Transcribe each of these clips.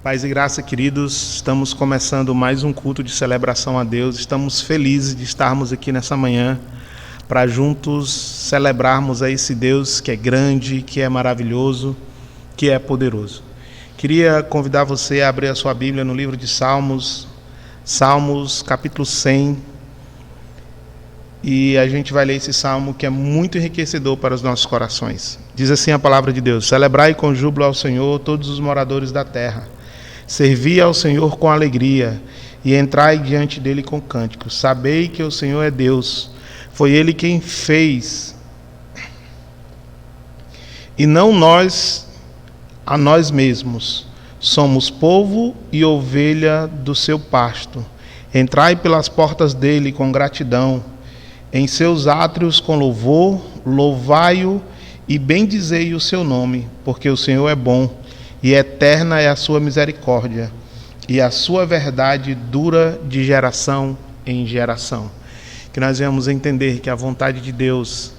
Paz e graça, queridos, estamos começando mais um culto de celebração a Deus. Estamos felizes de estarmos aqui nessa manhã para juntos celebrarmos a esse Deus que é grande, que é maravilhoso, que é poderoso. Queria convidar você a abrir a sua Bíblia no livro de Salmos, Salmos capítulo 100, e a gente vai ler esse salmo que é muito enriquecedor para os nossos corações. Diz assim a palavra de Deus: celebrai com júbilo ao Senhor todos os moradores da terra. Servi ao Senhor com alegria e entrai diante dele com cânticos. Sabei que o Senhor é Deus, foi ele quem fez, e não nós a nós mesmos. Somos povo e ovelha do seu pasto. Entrai pelas portas dele com gratidão, em seus átrios com louvor, louvai-o e bendizei o seu nome, porque o Senhor é bom, e eterna é a sua misericórdia, e a sua verdade dura de geração em geração. Que nós venhamos entender que a vontade de Deus,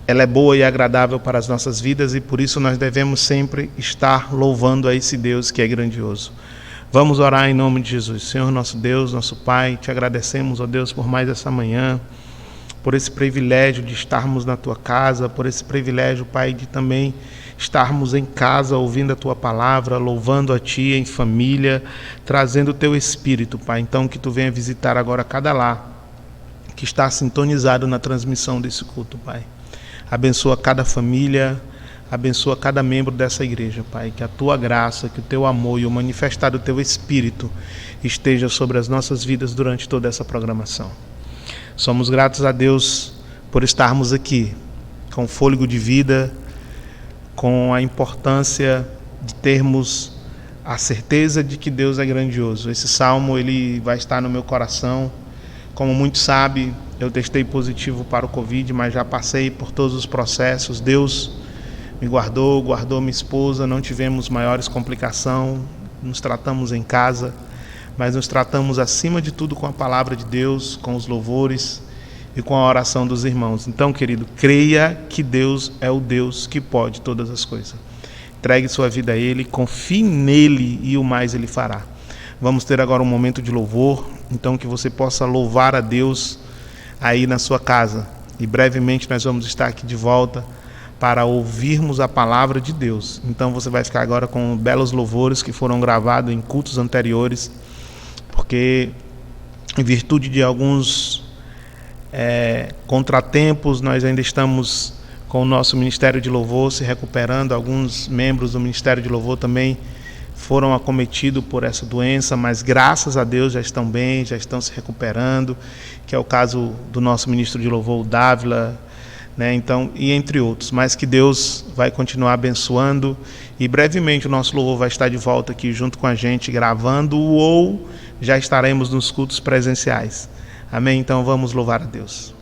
ela é boa e agradável para as nossas vidas, e por isso nós devemos sempre estar louvando a esse Deus que é grandioso. Vamos orar em nome de Jesus. Senhor nosso Deus, nosso Pai, te agradecemos, ó Deus, por mais essa manhã, por esse privilégio de estarmos na Tua casa, por esse privilégio, Pai, de também estarmos em casa, ouvindo a Tua palavra, louvando a Ti em família, trazendo o Teu Espírito, Pai. Então, que Tu venha visitar agora cada lar que está sintonizado na transmissão desse culto, Pai. Abençoa cada família, abençoa cada membro dessa igreja, Pai. Que a Tua graça, que o Teu amor e o manifestar do Teu Espírito esteja sobre as nossas vidas durante toda essa programação. Somos gratos a Deus por estarmos aqui, com fôlego de vida, com a importância de termos a certeza de que Deus é grandioso. Esse salmo, ele vai estar no meu coração. Como muitos sabem, eu testei positivo para o Covid, mas já passei por todos os processos. Deus me guardou minha esposa, não tivemos maiores complicações, nos tratamos em casa, mas nos tratamos acima de tudo com a palavra de Deus, com os louvores e com a oração dos irmãos. Então, querido, creia que Deus é o Deus que pode todas as coisas. Entregue sua vida a Ele, confie nele e o mais Ele fará. Vamos ter agora um momento de louvor, então que você possa louvar a Deus aí na sua casa. E brevemente nós vamos estar aqui de volta para ouvirmos a palavra de Deus. Então você vai ficar agora com belos louvores que foram gravados em cultos anteriores, porque em virtude de alguns contratempos, nós ainda estamos com o nosso Ministério de Louvor se recuperando. Alguns membros do Ministério de Louvor também foram acometidos por essa doença, mas graças a Deus já estão bem, já estão se recuperando, que é o caso do nosso ministro de Louvor, o Dávila, né? Então, e entre outros, mas que Deus vai continuar abençoando, e brevemente o nosso louvor vai estar de volta aqui junto com a gente, gravando, ou já estaremos nos cultos presenciais. Amém? Então vamos louvar a Deus.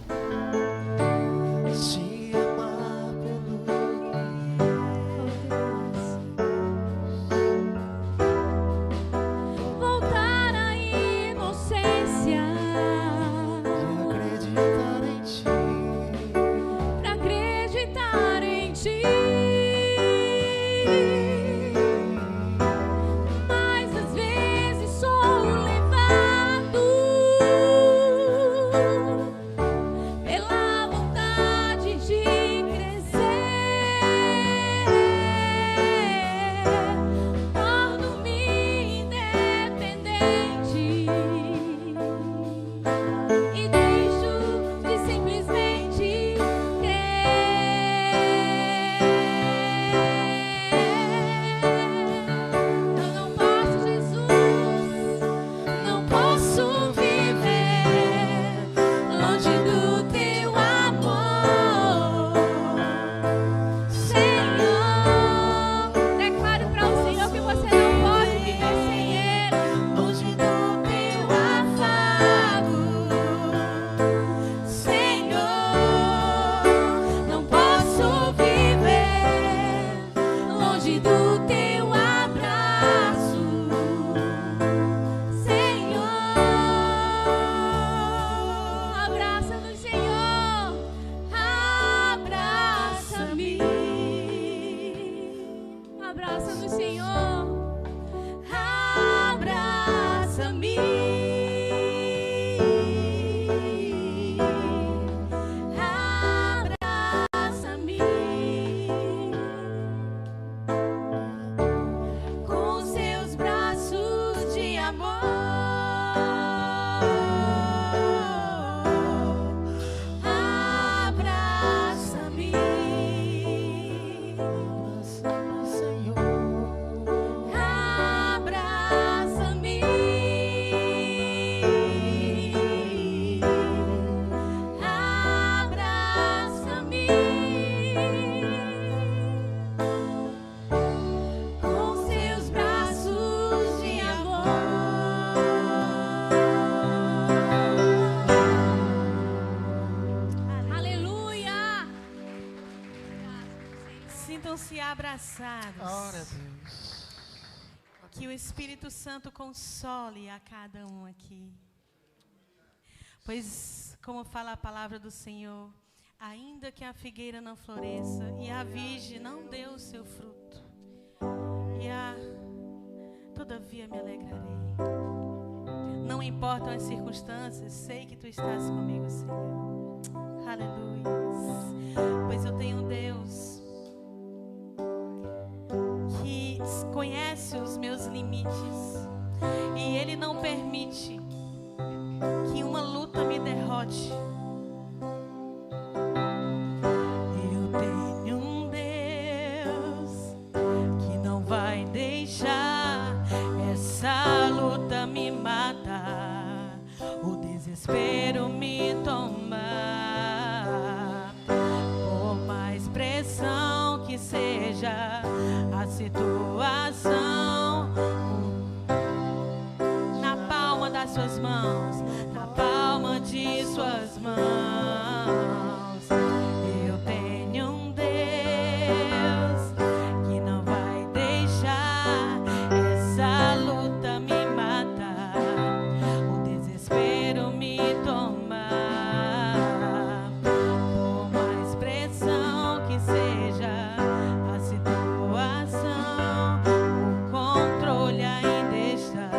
Abraça no Senhor. Sintam-se abraçados. Glória a Deus. Que o Espírito Santo console a cada um aqui. Pois, como fala a palavra do Senhor, ainda que a figueira não floresça e a vige não dê o seu fruto, todavia me alegrarei. Não importam as circunstâncias, sei que tu estás comigo, Senhor. Aleluia. Pois eu tenho um Deus que conhece os meus limites e Ele não permite que uma luta me derrote. Eu tenho um Deus que não vai deixar essa luta me matar, o desespero me tomar. Por mais pressão que seja a situação, na palma das suas mãos, na palma de suas mãos, eu tenho um Deus que não vai deixar essa luta me matar, o desespero me tomar. Por mais pressão que seja a situação, o controle ainda está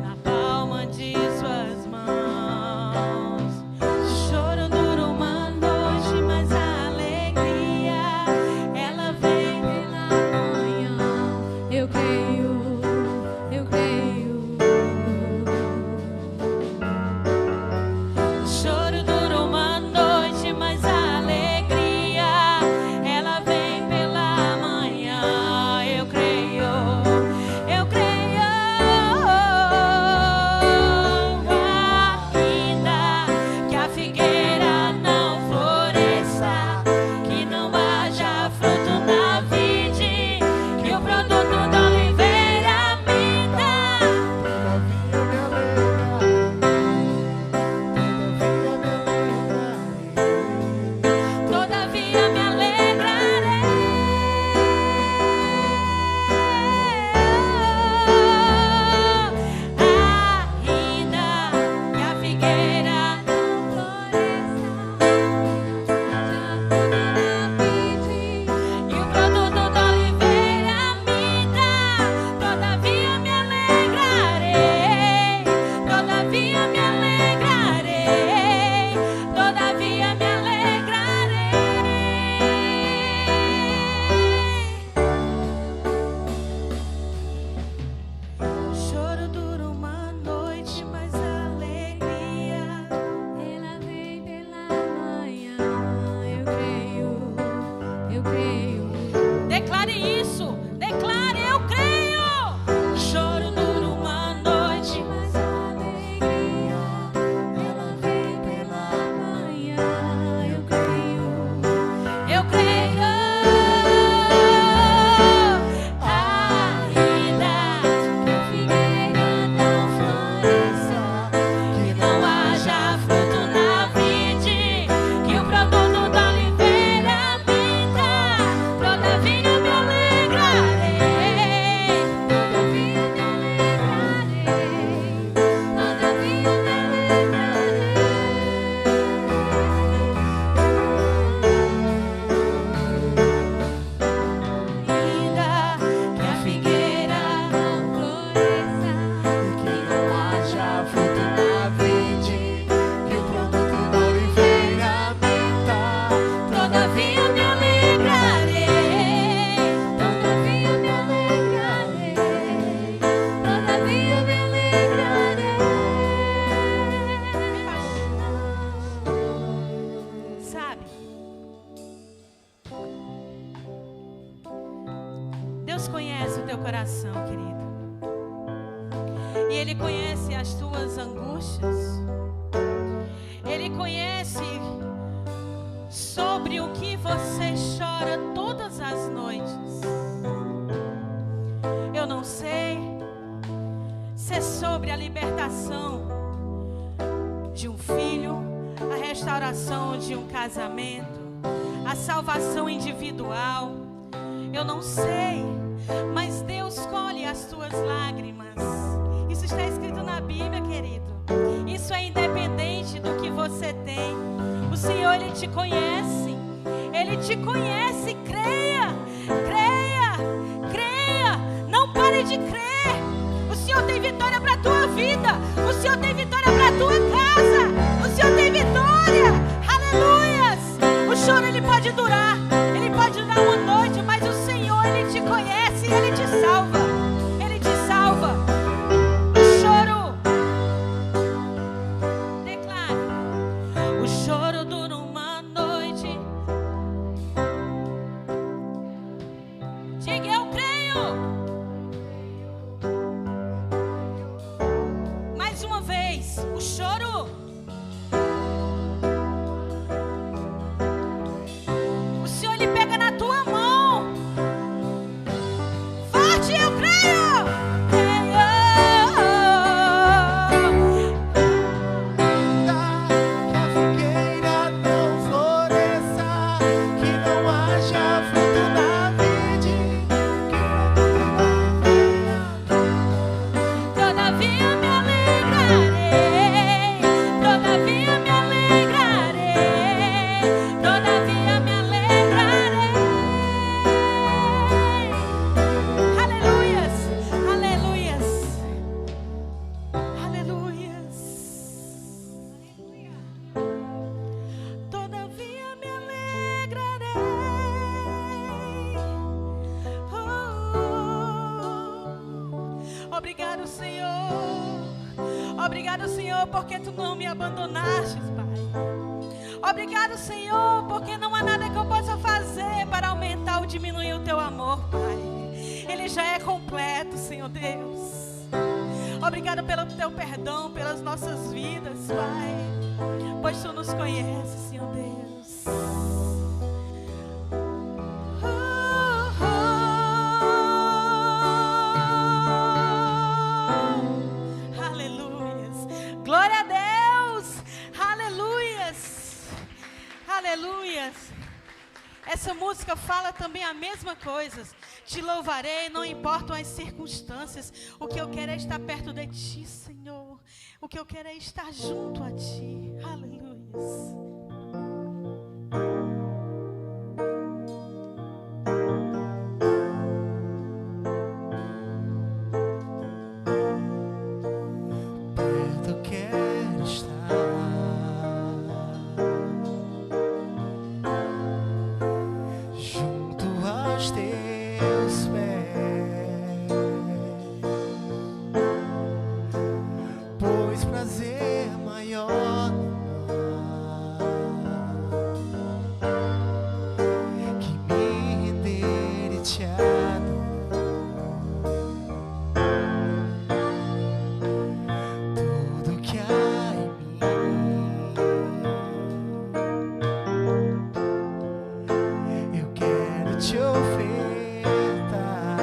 na palma de suas mãos. Choro dura uma noite, mas a alegria ela vem pela manhã. Eu creio, eu creio. Choro dura uma noite, mas a alegria ela vem pela manhã. Eu creio, eu creio. Ainda que a figueira não floresça, que não haja fruto na vide, que o produto da oliveira minta, todavia me alegrarei. Ainda que a figueira não floresça, e o produto da oliveira minta, todavia me alegrarei, todavia me alegrarei, todavia me alegrarei. Choro dura uma noite, mas a alegria ela vem pela manhã. Eu creio, eu creio. Declare isso, declare, eu creio. Choro dura uma noite, mas a alegria ela vem pela manhã. Eu creio, eu creio. Ainda que a figueira não floresça, que não haja fruto na vide, que o produto da oliveira minta, todavia me alegrarei. Deus conhece o teu coração, querido. E Ele conhece as tuas angústias. Ele conhece sobre o que você chora todas as noites. Eu não sei se é sobre a libertação de um filho, a restauração de um casamento, a salvação individual. Eu não sei, mas Deus colhe as tuas lágrimas. Isso está escrito na Bíblia, querido. Isso é independente do que você tem. O Senhor, Ele te conhece. Ele te conhece. Creia, creia, creia. Não pare de crer. O Senhor tem vitória para a tua vida. O Senhor tem vitória para a tua casa. O Senhor tem vitória. Aleluias. O choro, ele pode durar. Ele pode durar uma noite, mas o Senhor, Ele te conhece e Ele te salva. Ele te salva. O choro, declara, o choro dura uma noite. Diga, eu creio. Mais uma vez, o choro. O Senhor, Ele pega na tua mão. Forte, eu creio. Creio. Que a figueira não floresça, que não haja fruto na vide, Todavia me alegrarei, todavia me alegrarei, todavia me alegrarei. Aleluias, aleluias, aleluias. Todavia me alegrarei. Obrigado, Senhor. Obrigado, Senhor, porque Tu não me abandonaste, Pai. Obrigado, Senhor, porque não há nada que eu possa fazer para aumentar ou diminuir o Teu amor, Pai. Ele já é completo, Senhor Deus. Obrigado pelo Teu perdão, pelas nossas vidas, Pai. Pois Tu nos conheces, Senhor Deus. Aleluias. Glória a Deus. Aleluias. Aleluias. Essa música fala também a mesma coisa. Te louvarei, não importam as circunstâncias. O que eu quero é estar perto de Ti, Senhor. O que eu quero é estar junto a Ti. Aleluias. perto quero estar, junto aos teus pés, pois prazer maior não há que me render e te adorar. Tudo que há em mim, eu quero te ofertar.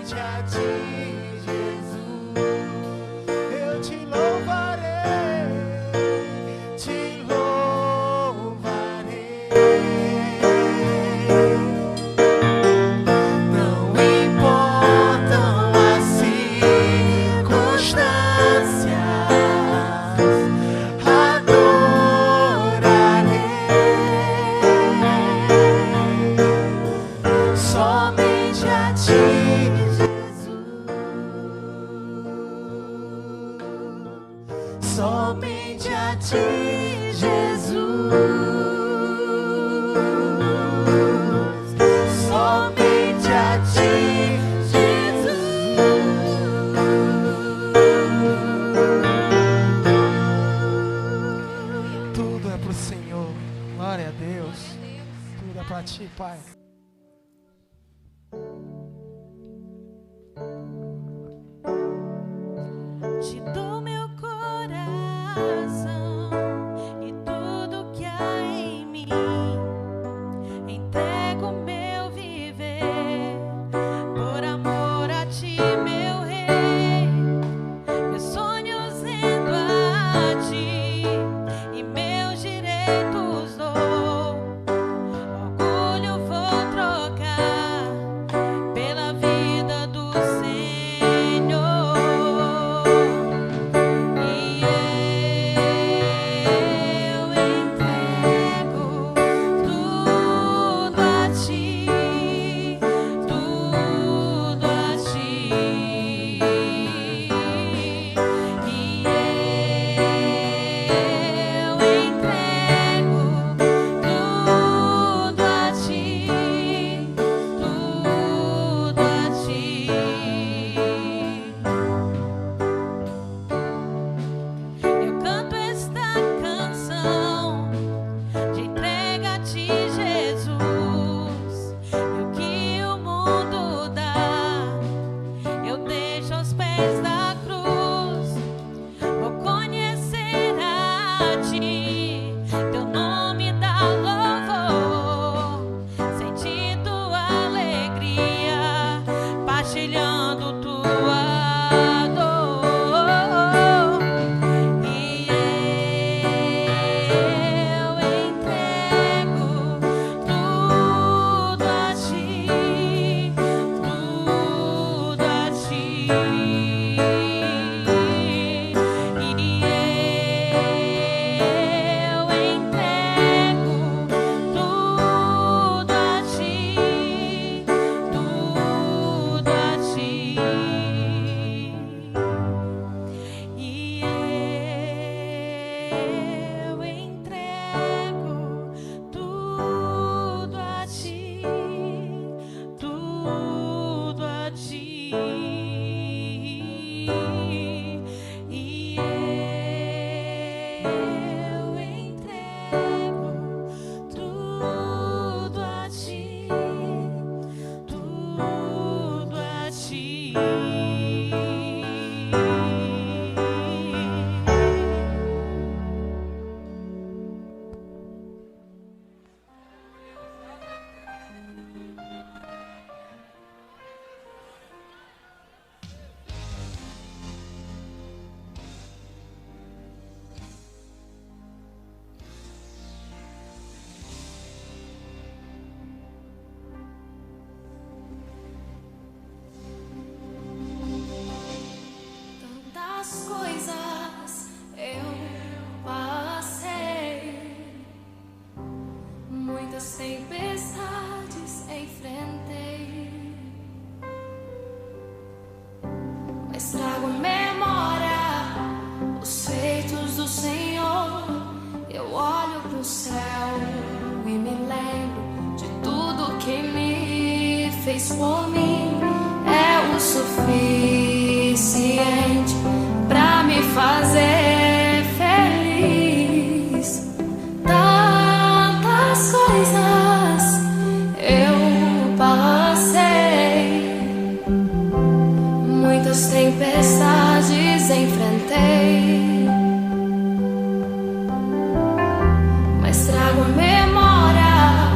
Somente a ti, Jesus, eu te louvarei, te louvarei. Não importam as circunstâncias, somente a ti, Jesus. Somente a ti, Jesus. Somente a ti, Jesus. Tudo é pro Senhor. Glória a Deus. Tudo é pra ti, Pai. Te dou meu coração e tudo que há em mim. Entrego meu viver por amor a ti, meu rei. Meus sonhos rendo a ti e meus direitos dou. Orgulho vou trocar pela vida do Senhor. E eu entrego tudo a ti, tudo a ti. E eu entrego tudo a ti, tudo a ti. Eu canto esta canção de entrega a ti, Jesus. E o que o mundo dá, eu deixo aos pés da cruz. Vou conhecer a ti, teu nome dá louvor, sentindo alegria, partilhando tua dor. E eu entrego tudo a ti, tudo a ti. E eu entrego tudo a ti, tudo a ti. E eu entrego tudo a ti, tudo a ti. E eu entrego tudo a ti, tudo a ti. Tantas coisas eu passei, muitas tempestades enfrentei, mas trago memória os feitos do Senhor. Eu olho pro céu e me lembro de tudo que me fez por mim. É o suficiente pra me fazer feliz. Tantas coisas eu passei, muitas tempestades enfrentei, mas trago à memória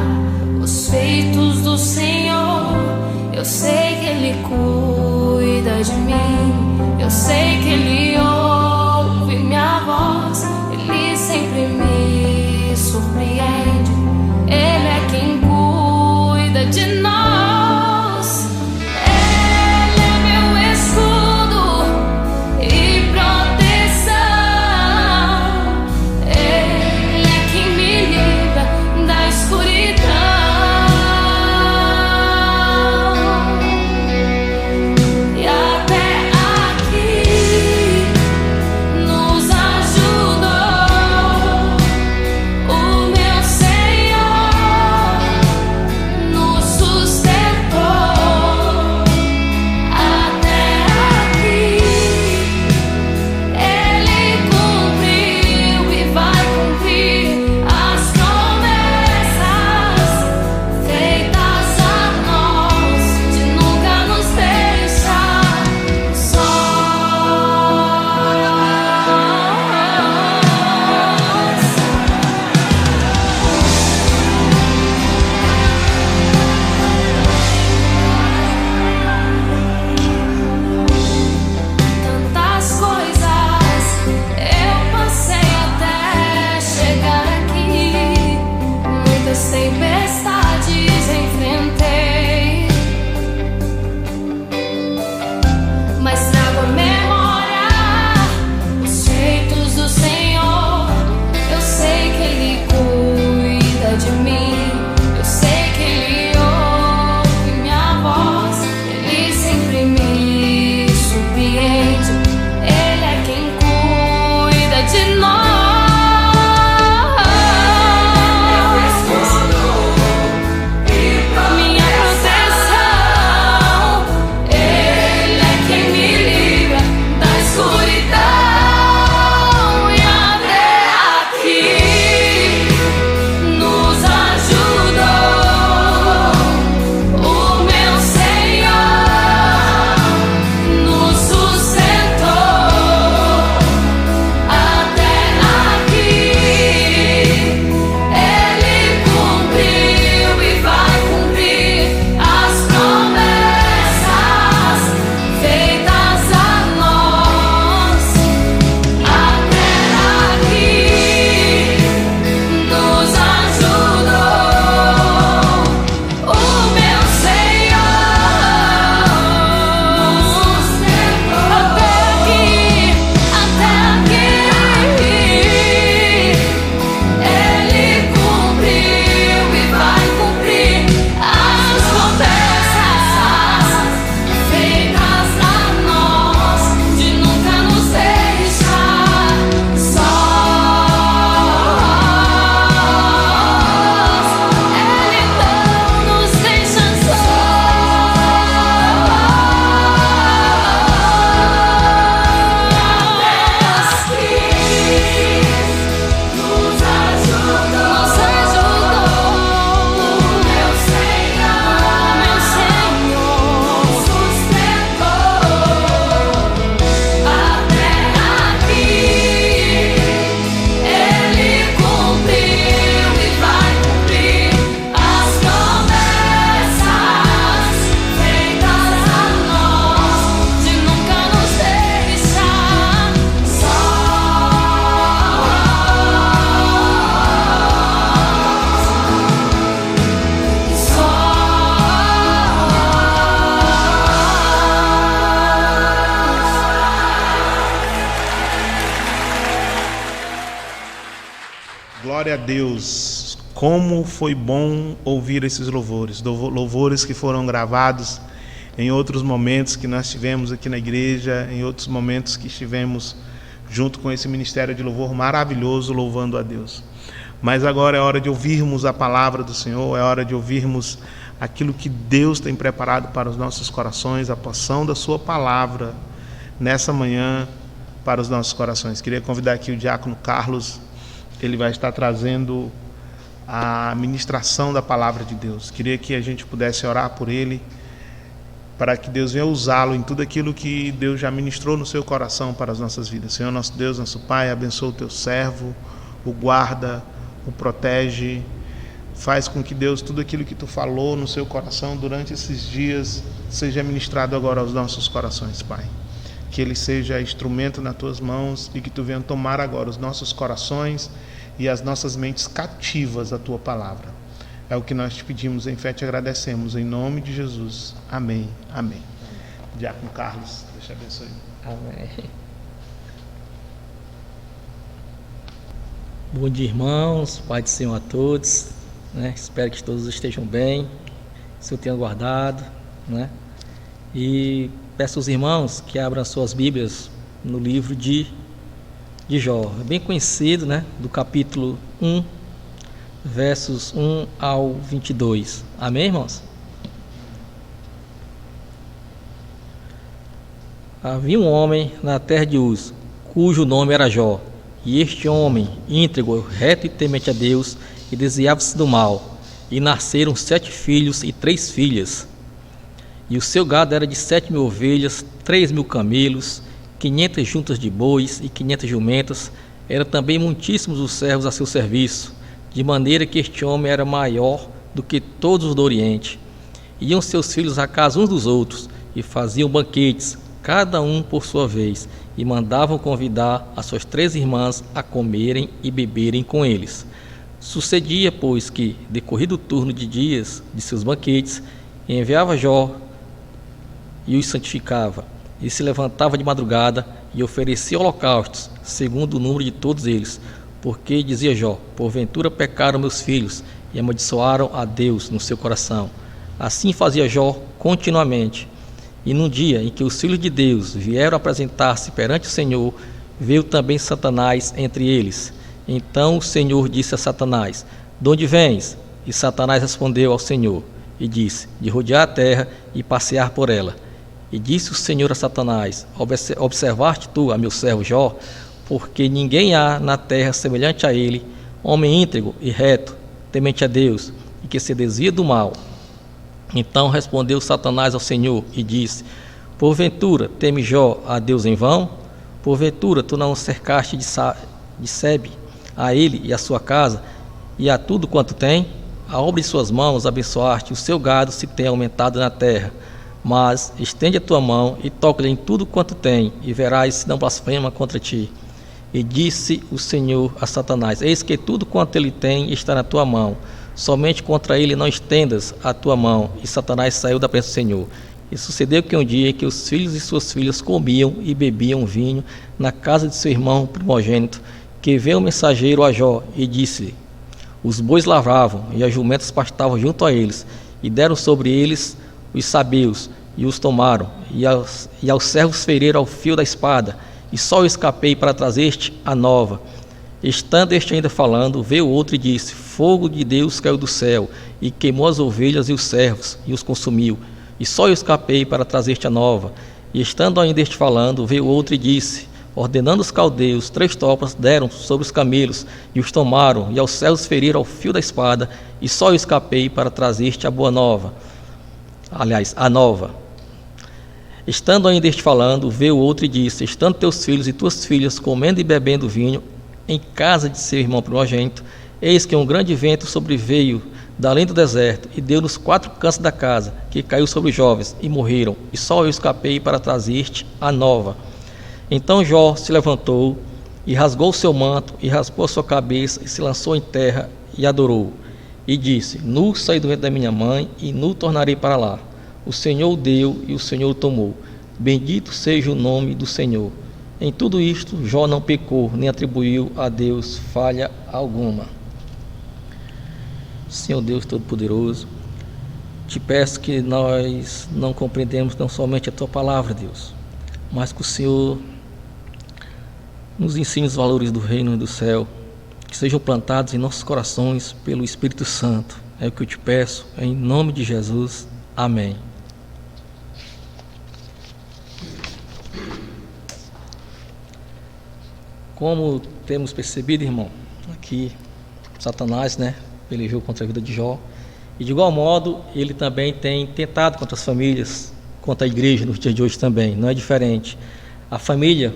os feitos do Senhor. Eu sei que Ele cura cuida de mim. Eu sei que Ele ouve minha voz, Ele sempre me surpreende. Ele é quem cuida de nós. Ele é meu escudo e proteção. Ele é quem me livra da escuridão. E até aqui nos ajudou o meu Senhor, nos sustentou. Até aqui Ele cumpriu e vai cumprir as promessas feitas a nós, de nunca nos deixar sós. Tantas coisas eu passei até chegar aqui, muitas tempestades enfrentei, mas trago à memória os feitos do Senhor. Eu sei que Ele cuida de mim, eu sei que Ele ouve minha voz, Ele sempre me surpreende. Ele é quem cuida de nós. Minha proteção. Ele é quem me livra da escuridão. E até aqui nos ajudou o meu Senhor, nos sustentou. Até aqui Ele cumpriu e vai cumprir as promessas feitas a nós. Até aqui nos ajudou o meu Senhor, nos sustentou. Até aqui Ele cumpriu e vai cumprir as promessas feitas a nós, de nunca nos deixar sós. Ele não nos deixa nos ajudou o meu Senhor, sustentou. Até aqui Ele cumpriu e vai cumprir as promessas feitas a nós, de nunca nos deixar Glória a Deus. Como foi bom ouvir esses louvores, louvores que foram gravados em outros momentos que nós tivemos aqui na igreja, em outros momentos que estivemos junto com esse ministério de louvor maravilhoso, louvando a Deus. Mas agora é hora de ouvirmos a palavra do Senhor, é hora de ouvirmos aquilo que Deus tem preparado para os nossos corações, a porção da sua palavra nessa manhã para os nossos corações. Queria convidar aqui o diácono Carlos, ele vai estar trazendo a ministração da palavra de Deus. Queria que a gente pudesse orar por ele, para que Deus venha usá-lo em tudo aquilo que Deus já ministrou no seu coração para as nossas vidas. Senhor, nosso Deus, nosso Pai, abençoa o teu servo, o guarda, o protege, faz com que Deus, tudo aquilo que tu falou no seu coração durante esses dias, seja ministrado agora aos nossos corações, Pai. Que ele seja instrumento nas tuas mãos e que tu venha tomar agora os nossos corações e as nossas mentes cativas à tua palavra. É o que nós te pedimos em fé, te agradecemos, em nome de Jesus. Amém. Amém. Diácono Carlos, Deus te abençoe. Amém. Bom dia, irmãos, Pai do Senhor a todos, né? Espero que todos estejam bem, que o Senhor tenha guardado, né? E peço aos irmãos que abram suas Bíblias no livro de Jó, bem conhecido, né? Do capítulo 1, versos 1 ao 22. Amém, irmãos? Havia um homem na terra de Uz, cujo nome era Jó. E este homem, íntegro, reto e temente a Deus, e desviava-se do mal. E nasceram 7 filhos e 3 filhas. E o seu gado era de 7.000 ovelhas, 3.000 camelos, 500 juntas de bois e 500 jumentas. Eram também muitíssimos os servos a seu serviço, de maneira que este homem era maior do que todos os do Oriente. Iam seus filhos à casa uns dos outros, e faziam banquetes, cada um por sua vez, e mandavam convidar as suas 3 irmãs a comerem e beberem com eles. Sucedia, pois, que, decorrido o turno de dias de seus banquetes, enviava Jó e os santificava, e se levantava de madrugada e oferecia holocaustos, segundo o número de todos eles, porque, dizia Jó, porventura pecaram meus filhos e amaldiçoaram a Deus no seu coração. Assim fazia Jó continuamente. E num dia em que os filhos de Deus vieram apresentar-se perante o Senhor, veio também Satanás entre eles. Então o Senhor disse a Satanás: de onde vens? E Satanás respondeu ao Senhor e disse: de rodear a terra e passear por ela. E disse o Senhor a Satanás: observaste tu a meu servo Jó? Porque ninguém há na terra semelhante a ele, homem íntegro e reto, temente a Deus, e que se desvia do mal. Então respondeu Satanás ao Senhor e disse: porventura teme Jó a Deus em vão? Porventura tu não cercaste de sebe a ele e a sua casa, e a tudo quanto tem? A obra de suas mãos abençoaste, o seu gado se tem aumentado na terra. Mas estende a tua mão e toca-lhe em tudo quanto tem, e verás se não blasfema contra ti. E disse o Senhor a Satanás: eis que tudo quanto ele tem está na tua mão, somente contra ele não estendas a tua mão. E Satanás saiu da presença do Senhor. E sucedeu que um dia que os filhos e suas filhas comiam e bebiam vinho na casa de seu irmão primogênito, que veio o mensageiro a Jó e disse-lhe: os bois lavravam e as jumentas pastavam junto a eles, e deram sobre eles os sabeus, e os tomaram, e aos servos feriram ao fio da espada, e só eu escapei para trazer-te a nova. Estando este ainda falando, veio outro e disse: fogo de Deus caiu do céu, e queimou as ovelhas e os servos, e os consumiu. E só eu escapei para trazer-te a nova. E estando ainda este falando, veio outro e disse: ordenando os caldeus, 3 tropas deram sobre os camelos, e os tomaram, e aos servos feriram ao fio da espada, e só eu escapei para trazer-te a boa nova. Aliás, a nova. Estando ainda este falando, veio outro e disse: estando teus filhos e tuas filhas comendo e bebendo vinho em casa de seu irmão primogênito, eis que um grande vento sobreveio da além do deserto, e deu nos 4 cantos da casa, que caiu sobre os jovens, e morreram, e só eu escapei para trazer-te a nova. Então Jó se levantou, e rasgou o seu manto, e raspou a sua cabeça, e se lançou em terra, e adorou. E disse: nu saí do ventre da minha mãe, e nu tornarei para lá. O Senhor o deu, e o Senhor o tomou. Bendito seja o nome do Senhor. Em tudo isto, Jó não pecou, nem atribuiu a Deus falha alguma. Senhor Deus Todo-Poderoso, te peço que nós não compreendemos não somente a Tua palavra, Deus, mas que o Senhor nos ensine os valores do reino e do céu, que sejam plantados em nossos corações pelo Espírito Santo. É o que eu te peço, em nome de Jesus. Amém. Como temos percebido, irmão, aqui Satanás, pelejou contra a vida de Jó, e de igual modo ele também tem tentado contra as famílias, contra a igreja nos dias de hoje também, não é diferente. A família,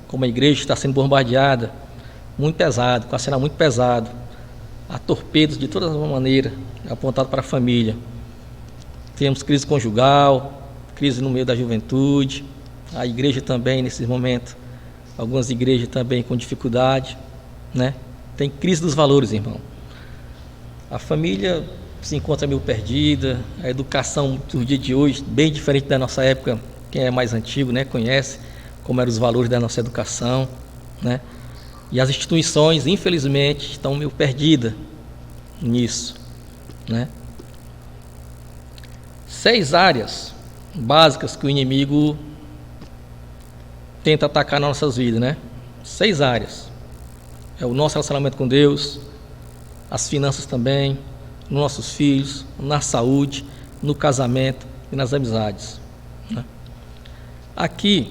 como a igreja, está sendo bombardeada, muito pesado, com a cena muito pesado, há torpedos de toda maneira apontado para a família. Temos crise conjugal, crise no meio da juventude, a igreja também nesse momento, algumas igrejas também com dificuldade, né? Tem crise dos valores, irmão. A família se encontra meio perdida, a educação do dia de hoje, bem diferente da nossa época, quem é mais antigo, né, conhece como eram os valores da nossa educação, né? E as instituições, infelizmente, estão meio perdidas nisso, né? 6 áreas básicas que o inimigo tenta atacar nas nossas vidas, né? 6 áreas. É o nosso relacionamento com Deus, as finanças também, nos nossos filhos, na saúde, no casamento e nas amizades, né? Aqui,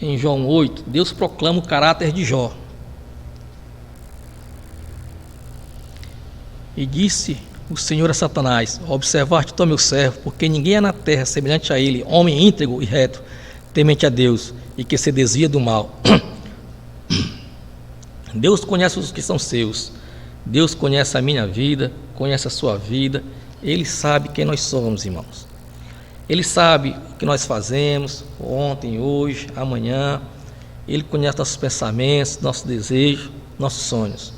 em João 8, Deus proclama o caráter de Jó. E disse o Senhor a Satanás: observar-te, tu, meu servo, porque ninguém é na terra semelhante a ele, homem íntegro e reto, temente a Deus, e que se desvia do mal. Deus conhece os que são seus. Deus conhece a minha vida, conhece a sua vida. Ele sabe quem nós somos, irmãos. Ele sabe o que nós fazemos ontem, hoje, amanhã. Ele conhece nossos pensamentos, nossos desejos, nossos sonhos.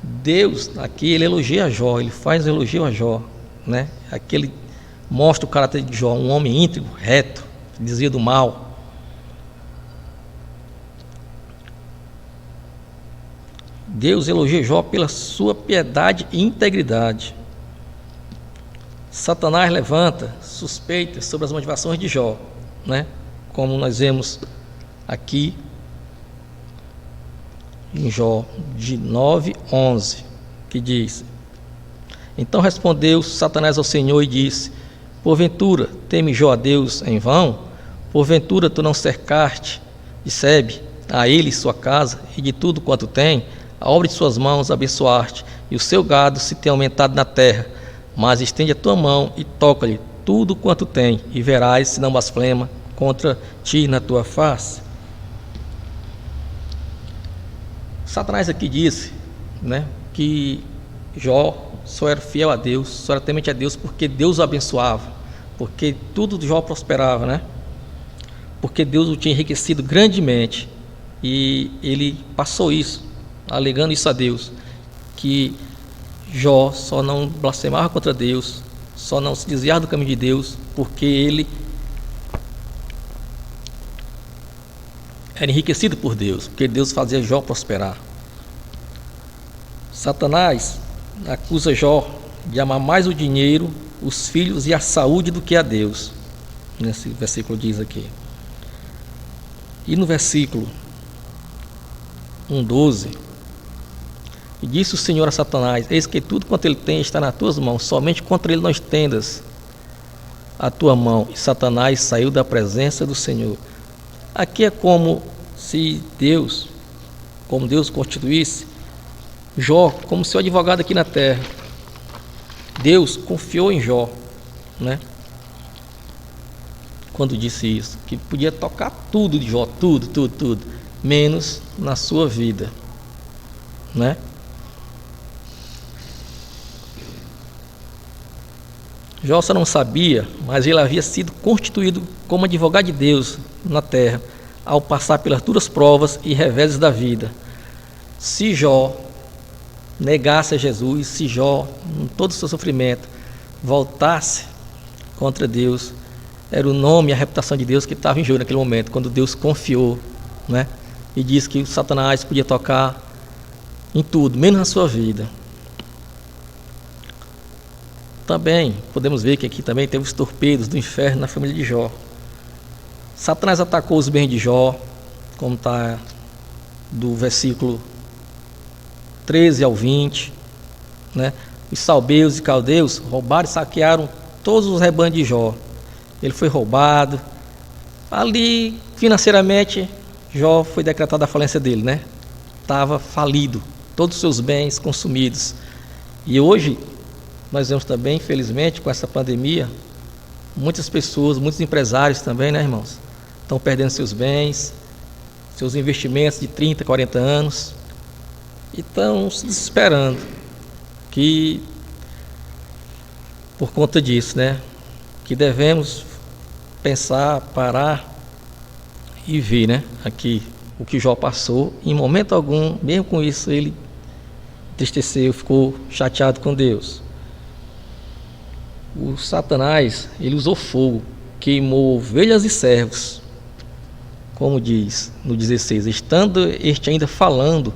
Deus, aqui, ele elogia Jó, ele faz elogio a Jó, né? Aqui ele mostra o caráter de Jó, um homem íntegro, reto, que desvia do mal. Deus elogia Jó pela sua piedade e integridade. Satanás levanta suspeitas sobre as motivações de Jó, né? Como nós vemos aqui em Jó de 9:11, que diz: então respondeu Satanás ao Senhor e disse: porventura teme Jó a Deus em vão? Porventura tu não cercaste de Sebe a ele e sua casa, e de tudo quanto tem, a obra de suas mãos abençoaste, e o seu gado se tem aumentado na terra. Mas estende a tua mão e toca-lhe tudo quanto tem, e verás se não blasfema contra ti na tua face. Satanás aqui disse, né, que Jó só era fiel a Deus, só era temente a Deus porque Deus o abençoava, porque tudo de Jó prosperava, né? Porque Deus o tinha enriquecido grandemente, e ele passou isso, alegando isso a Deus, que Jó só não blasfemava contra Deus, só não se desviava do caminho de Deus, porque ele era enriquecido por Deus, porque Deus fazia Jó prosperar. Satanás acusa Jó de amar mais o dinheiro, os filhos e a saúde do que a Deus. Nesse versículo diz aqui. E no versículo 1:12, e disse o Senhor a Satanás: eis que tudo quanto ele tem está nas tuas mãos, somente contra ele não estendas a tua mão. E Satanás saiu da presença do Senhor. Aqui é como se Deus, como Deus constituísse Jó como seu advogado aqui na terra. Deus confiou em Jó, né? Quando disse isso, que podia tocar tudo de Jó, tudo, menos na sua vida, né? Jó só não sabia, mas ele havia sido constituído como advogado de Deus na terra, ao passar pelas duras provas e reveses da vida. Se Jó negasse a Jesus, se Jó, em todo o seu sofrimento, voltasse contra Deus, era o nome e a reputação de Deus que estava em jogo naquele momento, quando Deus confiou, né? E disse que o Satanás podia tocar em tudo, menos na sua vida. Também podemos ver que aqui também teve os torpedos do inferno na família de Jó. Satanás atacou os bens de Jó, como está do versículo 13 ao 20, né? Os salbeus e caldeus roubaram e saquearam todos os rebanhos de Jó. Ele foi roubado. Ali, financeiramente, Jó foi decretada a falência dele, né? Estava falido, todos os seus bens consumidos. E hoje, nós vemos também, infelizmente, com essa pandemia, muitas pessoas, muitos empresários também, né, irmãos? Estão perdendo seus bens, seus investimentos de 30, 40 anos, e estão se desesperando, que por conta disso, né, que devemos pensar, parar e ver, né, aqui o que Jó passou. Em momento algum, mesmo com isso, ele entristeceu, ficou chateado com Deus. O Satanás, ele usou fogo, queimou ovelhas e servos, como diz no 16. Estando este ainda falando,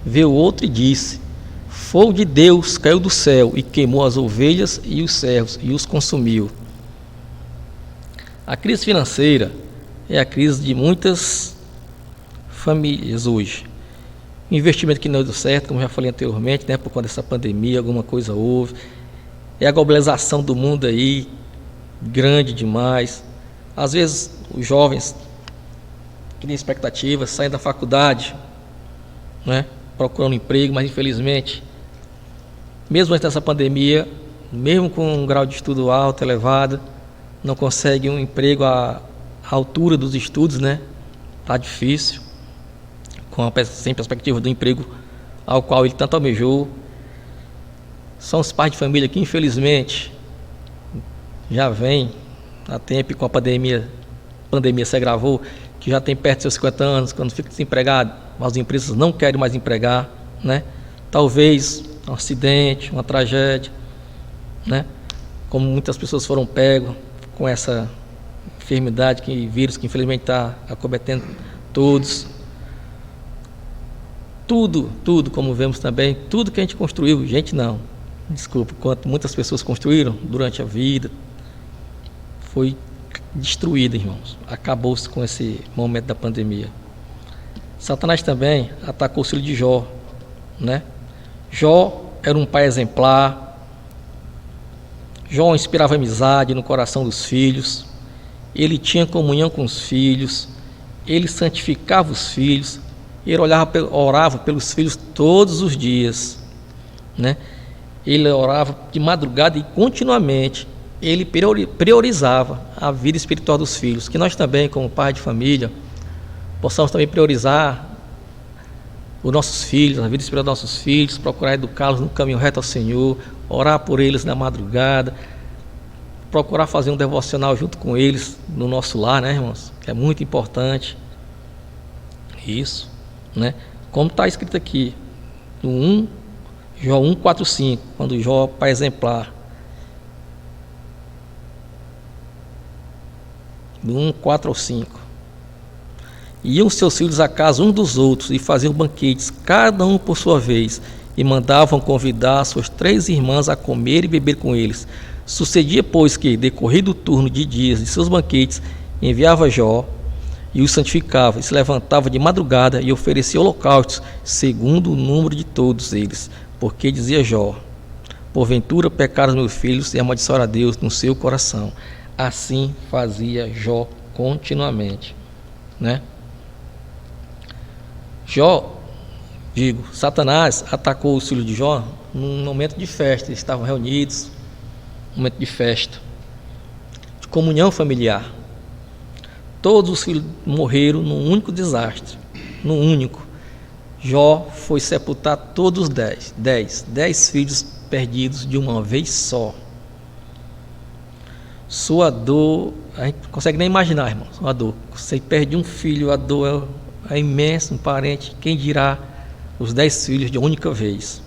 veio outro e disse: fogo de Deus caiu do céu e queimou as ovelhas e os servos e os consumiu. A crise financeira é a crise de muitas famílias hoje. O investimento que não deu certo, como já falei anteriormente, né, por conta dessa pandemia, alguma coisa houve. É a globalização do mundo aí, grande demais. Às vezes os jovens que têm expectativas saem da faculdade, né, procurando emprego, mas infelizmente, mesmo antes dessa pandemia, mesmo com um grau de estudo alto, elevado, não consegue um emprego à altura dos estudos, né? Tá difícil, sem perspectiva do emprego ao qual ele tanto almejou. São os pais de família que, infelizmente, já vem há tempo, e com a pandemia se agravou, que já tem perto de seus 50 anos, quando fica desempregado, as empresas não querem mais empregar, né? Talvez um acidente, uma tragédia, né? Como muitas pessoas foram pegos com essa enfermidade, vírus que infelizmente está acometendo todos. Tudo, como vemos também, tudo que a gente construiu, quanto muitas pessoas construíram durante a vida, foi destruído, irmãos. Acabou-se com esse momento da pandemia. Satanás também atacou o filho de Jó, né? Jó era um pai exemplar. Jó inspirava amizade no coração dos filhos. Ele tinha comunhão com os filhos. Ele santificava os filhos. Ele orava pelos filhos todos os dias, né? Ele orava de madrugada e continuamente ele priorizava a vida espiritual dos filhos. Que nós também, como pai de família, possamos também priorizar os nossos filhos, a vida espiritual dos nossos filhos, procurar educá-los no caminho reto ao Senhor, orar por eles na madrugada, procurar fazer um devocional junto com eles no nosso lar, né, irmãos? Que é muito importante isso, né? Como está escrito aqui no Jó 1:4-5, quando Jó, pai exemplar, do 1:4-5. Iam seus filhos à casa um dos outros e faziam banquetes, cada um por sua vez, e mandavam convidar suas 3 irmãs a comer e beber com eles. Sucedia, pois, que, decorrido o turno de dias de seus banquetes, enviava Jó e os santificava, e se levantava de madrugada e oferecia holocaustos, segundo o número de todos eles. Porque dizia Jó: porventura pecaram meus filhos e amaldiçoaram a Deus no seu coração. Assim fazia Jó continuamente, né? Satanás atacou os filhos de Jó num momento de festa. Eles estavam reunidos, um momento de festa, de comunhão familiar. Todos os filhos morreram num único desastre, num único. Jó foi sepultar todos os 10 filhos perdidos de uma vez só. Sua dor, a gente não consegue nem imaginar, irmão, a dor. Você perde um filho, a dor é imensa, um parente, quem dirá os 10 filhos de uma única vez.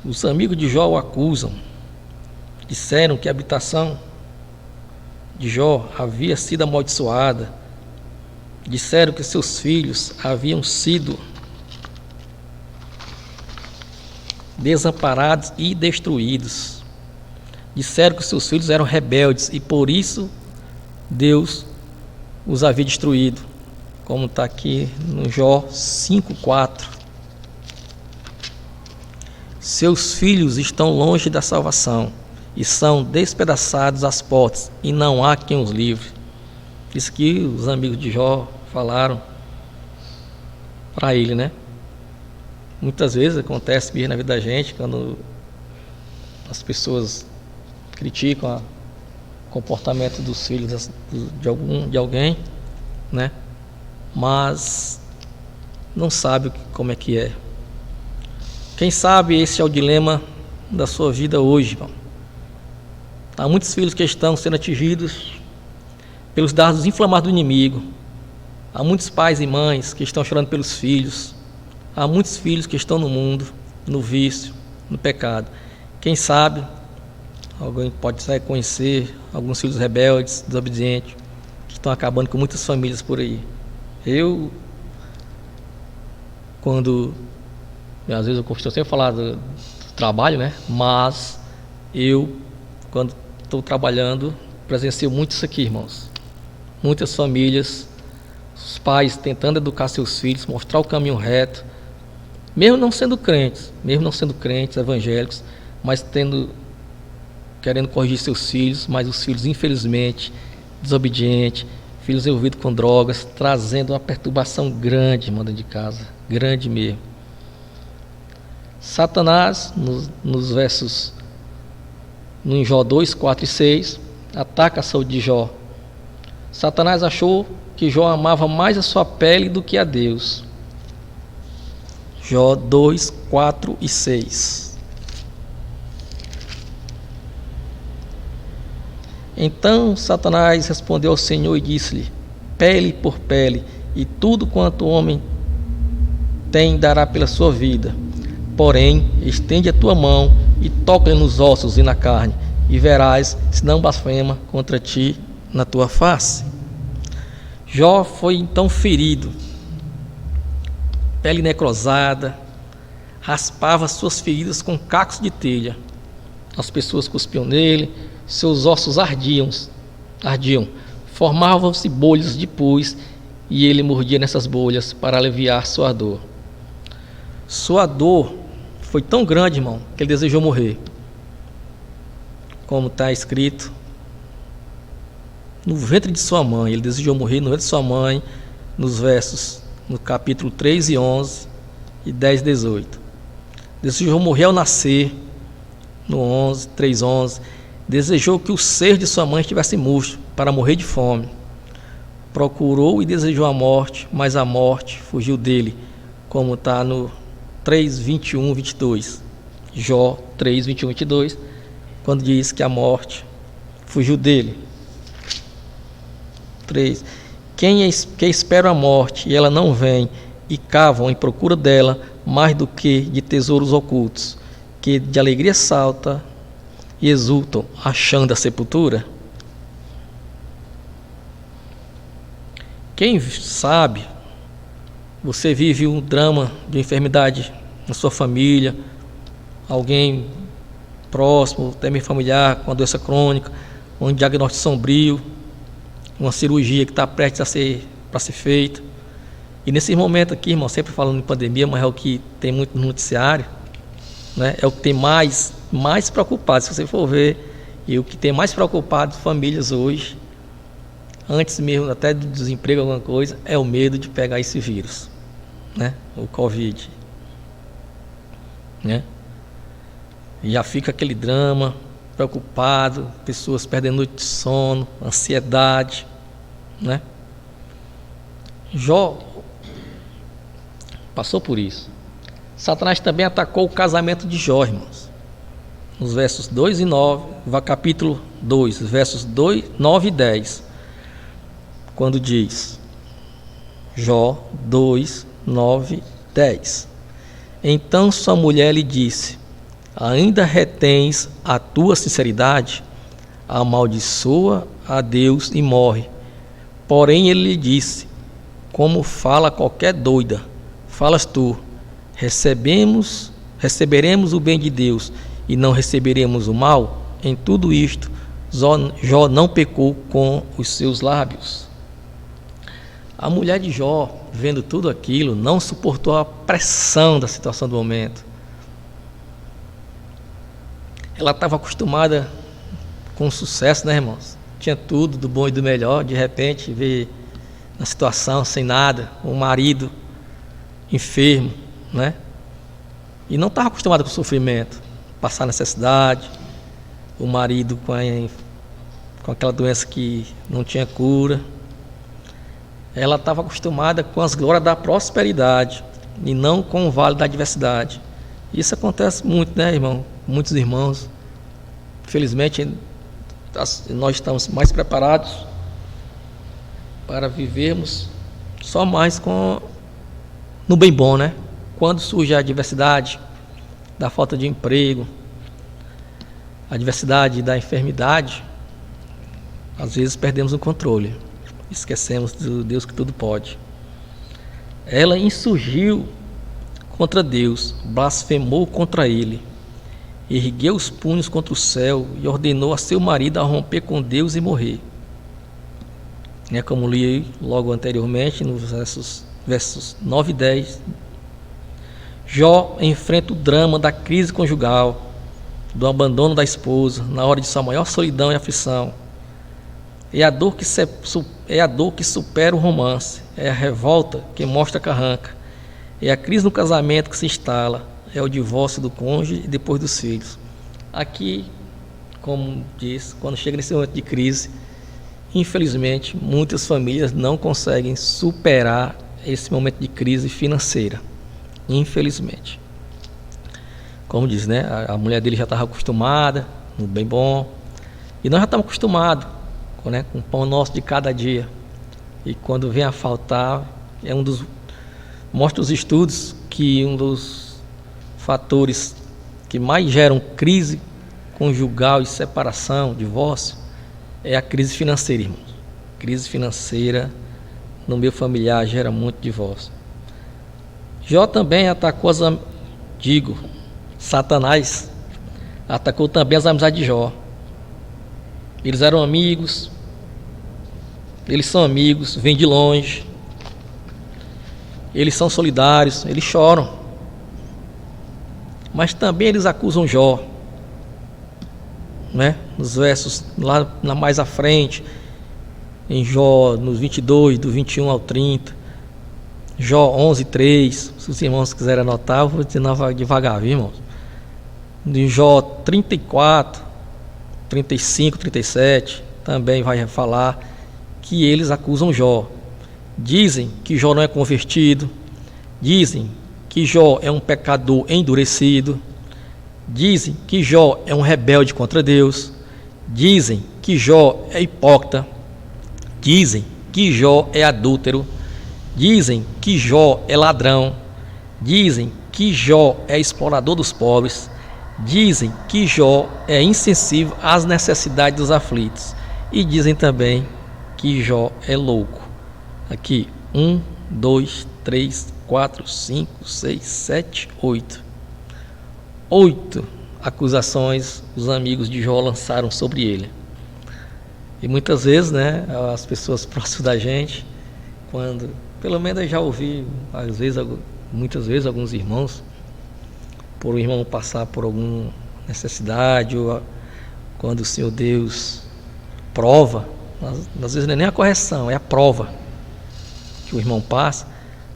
Os amigos de Jó o acusam. Disseram que a habitação de Jó havia sido amaldiçoada. Disseram que seus filhos haviam sido desamparados e destruídos. Disseram que seus filhos eram rebeldes e por isso Deus os havia destruído, como está aqui no Jó 5:4. Seus filhos estão longe da salvação e são despedaçados às portas, e não há quem os livre. Isso que os amigos de Jó falaram para ele, né? Muitas vezes acontece mesmo na vida da gente, quando as pessoas criticam o comportamento dos filhos de alguém, né? Mas não sabe como é que é. Quem sabe esse é o dilema da sua vida hoje, irmão. Há muitos filhos que estão sendo atingidos pelos dardos inflamados do inimigo. Há muitos pais e mães que estão chorando pelos filhos. Há muitos filhos que estão no mundo, no vício, no pecado. Quem sabe, alguém pode reconhecer alguns filhos rebeldes, desobedientes, que estão acabando com muitas famílias por aí. Às vezes eu costumo sempre falar do trabalho, né? Mas quando estou trabalhando, presencio muito isso aqui, irmãos. Muitas famílias, os pais tentando educar seus filhos, mostrar o caminho reto, mesmo não sendo crentes evangélicos, mas querendo corrigir seus filhos, mas os filhos, infelizmente, desobedientes, filhos envolvidos com drogas, trazendo uma perturbação grande, irmão, dentro de casa, grande mesmo. Satanás, em Jó 2, 4 e 6, ataca a saúde de Jó. Satanás achou que Jó amava mais a sua pele do que a Deus. Jó 2, 4 e 6. Então Satanás respondeu ao Senhor e disse-lhe: pele por pele, e tudo quanto o homem tem dará pela sua vida. Porém, estende a tua mão e toca-lhe nos ossos e na carne, e verás se não blasfema contra ti na tua face. Jó foi então ferido, pele necrosada, raspava suas feridas com cacos de telha. As pessoas cuspiam nele, seus ossos ardiam, formavam-se bolhas de pus, e ele mordia nessas bolhas para aliviar sua dor. Sua dor foi tão grande, irmão, que ele desejou morrer. Como está escrito, no ventre de sua mãe, ele desejou morrer no ventre de sua mãe, no capítulo 3 e 11 e 10 e 18. Desejou morrer ao nascer, no 3 e 11. Desejou que o ser de sua mãe estivesse murcho, para morrer de fome. Procurou e desejou a morte, mas a morte fugiu dele, como está no 3, 21, 22. Jó 3, 21, 22, quando diz que a morte fugiu dele. 3. Quem espera a morte e ela não vem, e cavam em procura dela mais do que de tesouros ocultos, que de alegria salta e exultam, achando a sepultura? Quem sabe você vive um drama de enfermidade na sua família, alguém próximo, até mesmo familiar, com uma doença crônica, um diagnóstico sombrio, uma cirurgia que está prestes para ser feita. E nesse momento aqui, irmão, sempre falando em pandemia, mas é o que tem muito no noticiário, né? É o que tem mais preocupado, se você for ver, e o que tem mais preocupado famílias hoje, antes mesmo até do desemprego, alguma coisa, é o medo de pegar esse vírus, né? O Covid, né? E já fica aquele drama, preocupado, pessoas perdendo noite de sono, ansiedade, né? Jó passou por isso. Satanás também atacou o casamento de Jó, irmãos. Nos versos 2 e 9, capítulo 2, versos 9 e 10, quando diz, Jó 2, 9 e 10. Então sua mulher lhe disse: ainda retens a tua sinceridade? Amaldiçoa a Deus e morre. Porém ele lhe disse: como fala qualquer doida, falas tu, receberemos o bem de Deus e não receberemos o mal? Em tudo isto, Jó não pecou com os seus lábios. A mulher de Jó, vendo tudo aquilo, não suportou a pressão da situação do momento. Ela estava acostumada com sucesso, né, irmãos? Tinha tudo do bom e do melhor, de repente ver na situação sem nada, um marido enfermo, né? E não estava acostumada com o sofrimento, passar necessidade, o marido com aquela doença que não tinha cura. Ela estava acostumada com as glórias da prosperidade e não com o vale da adversidade. Isso acontece muito, né, irmão? Muitos irmãos, infelizmente, nós estamos mais preparados para vivermos só mais no bem bom, né? Quando surge a adversidade da falta de emprego, a adversidade da enfermidade, às vezes perdemos o controle, esquecemos do Deus que tudo pode. Ela insurgiu contra Deus, blasfemou contra ele, ergueu os punhos contra o céu e ordenou a seu marido a romper com Deus e morrer. Como li logo anteriormente, nos versos 9 e 10, Jó enfrenta o drama da crise conjugal, do abandono da esposa, na hora de sua maior solidão e aflição. É a dor que supera o romance, é a revolta que mostra a carranca, é a crise no casamento que se instala, é o divórcio do cônjuge e depois dos filhos. Aqui, como diz, quando chega nesse momento de crise, infelizmente, muitas famílias não conseguem superar esse momento de crise financeira. Infelizmente. Como diz, né? A mulher dele já estava acostumada, no bem bom. E nós já estamos acostumados, né, com o pão nosso de cada dia. E quando vem a faltar, mostra os estudos que um dos fatores que mais geram crise conjugal e separação, divórcio, é a crise financeira, irmãos. Crise financeira no meio familiar gera muito divórcio. Jó também atacou Satanás atacou também as amizades de Jó. Eles eram amigos, eles são amigos, vêm de longe, eles são solidários, eles choram. Mas também eles acusam Jó, né? Nos versos lá mais à frente, em Jó, nos 22, do 21 ao 30, Jó 11:3, se os irmãos quiserem anotar, eu vou dizer devagar, viu, irmãos? De Jó 34, 35, 37, também vai falar que eles acusam Jó. Dizem que Jó não é convertido, dizem que Jó é um pecador endurecido, dizem que Jó é um rebelde contra Deus, dizem que Jó é hipócrita, dizem que Jó é adúltero, dizem que Jó é ladrão, dizem que Jó é explorador dos pobres, dizem que Jó é insensível às necessidades dos aflitos e dizem também que Jó é louco. Aqui, 1, 2, 3, 4, 5, 6, 7, 8. 8 acusações os amigos de Jó lançaram sobre ele. E muitas vezes, né, as pessoas próximas da gente, quando, pelo menos eu já ouvi, muitas vezes, alguns irmãos, por um irmão passar por alguma necessidade, ou quando o Senhor Deus prova, às vezes não é nem a correção, é a prova que o irmão passa,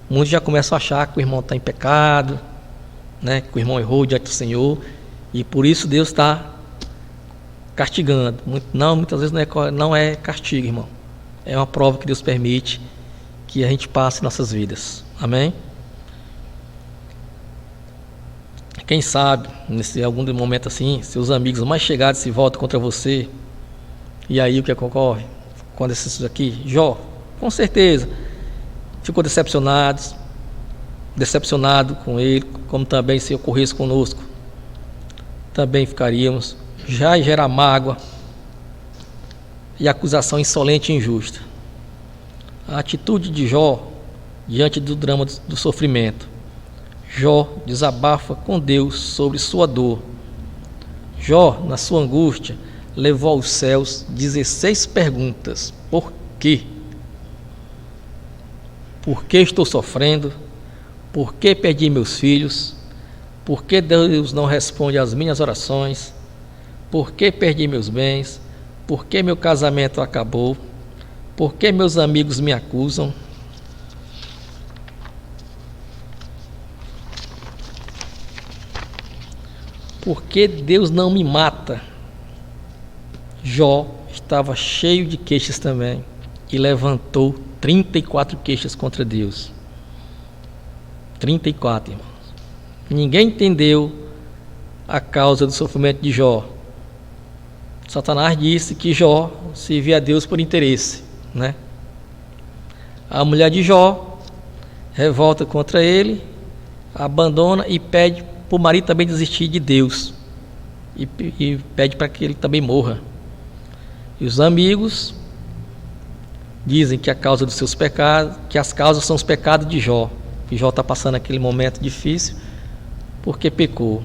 muitos já começam a achar que o irmão está em pecado, né, que o irmão errou diante do Senhor, e por isso Deus está castigando. Muitas vezes não é castigo, irmão. É uma prova que Deus permite que a gente passe em nossas vidas. Amém? Quem sabe, nesse algum momento assim, seus amigos mais chegados se voltam contra você, e aí o que ocorre? Quando esses aqui, Jó, com certeza, ficou decepcionado com ele, como também se ocorresse conosco, também ficaríamos, já gera mágoa e acusação insolente e injusta. A atitude de Jó diante do drama do sofrimento. Jó desabafa com Deus sobre sua dor. Jó, na sua angústia, levou aos céus 16 perguntas. Por quê? Por que estou sofrendo? Por que perdi meus filhos? Por que Deus não responde às minhas orações? Por que perdi meus bens? Por que meu casamento acabou? Por que meus amigos me acusam? Por que Deus não me mata? Jó estava cheio de queixas também e levantou 34 queixas contra Deus. 34, irmãos. Ninguém entendeu a causa do sofrimento de Jó. Satanás disse que Jó servia a Deus por interesse, né? A mulher de Jó revolta contra ele, abandona e pede para o marido também desistir de Deus e pede para que ele também morra. E os amigos dizem que a causa dos seus pecados, que as causas são os pecados de Jó, que Jó está passando aquele momento difícil porque pecou.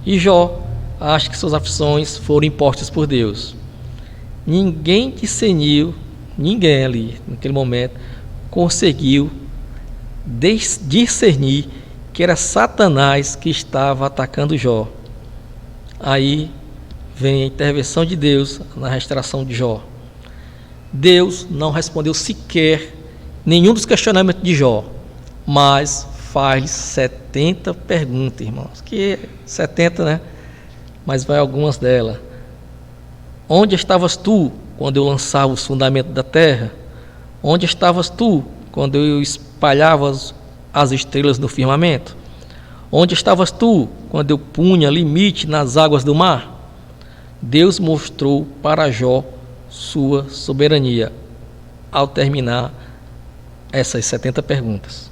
E Jó acha que suas aflições foram impostas por Deus. Ninguém discerniu, ninguém ali naquele momento conseguiu discernir que era Satanás que estava atacando Jó. Aí vem a intervenção de Deus na restauração de Jó. Deus não respondeu sequer nenhum dos questionamentos de Jó, mas faz 70 perguntas, irmãos. Que 70, né? Mas vai algumas delas. Onde estavas tu quando eu lançava os fundamentos da terra? Onde estavas tu quando eu espalhava as estrelas no firmamento? Onde estavas tu quando eu punha limite nas águas do mar? Deus mostrou para Jó sua soberania ao terminar essas 70 perguntas.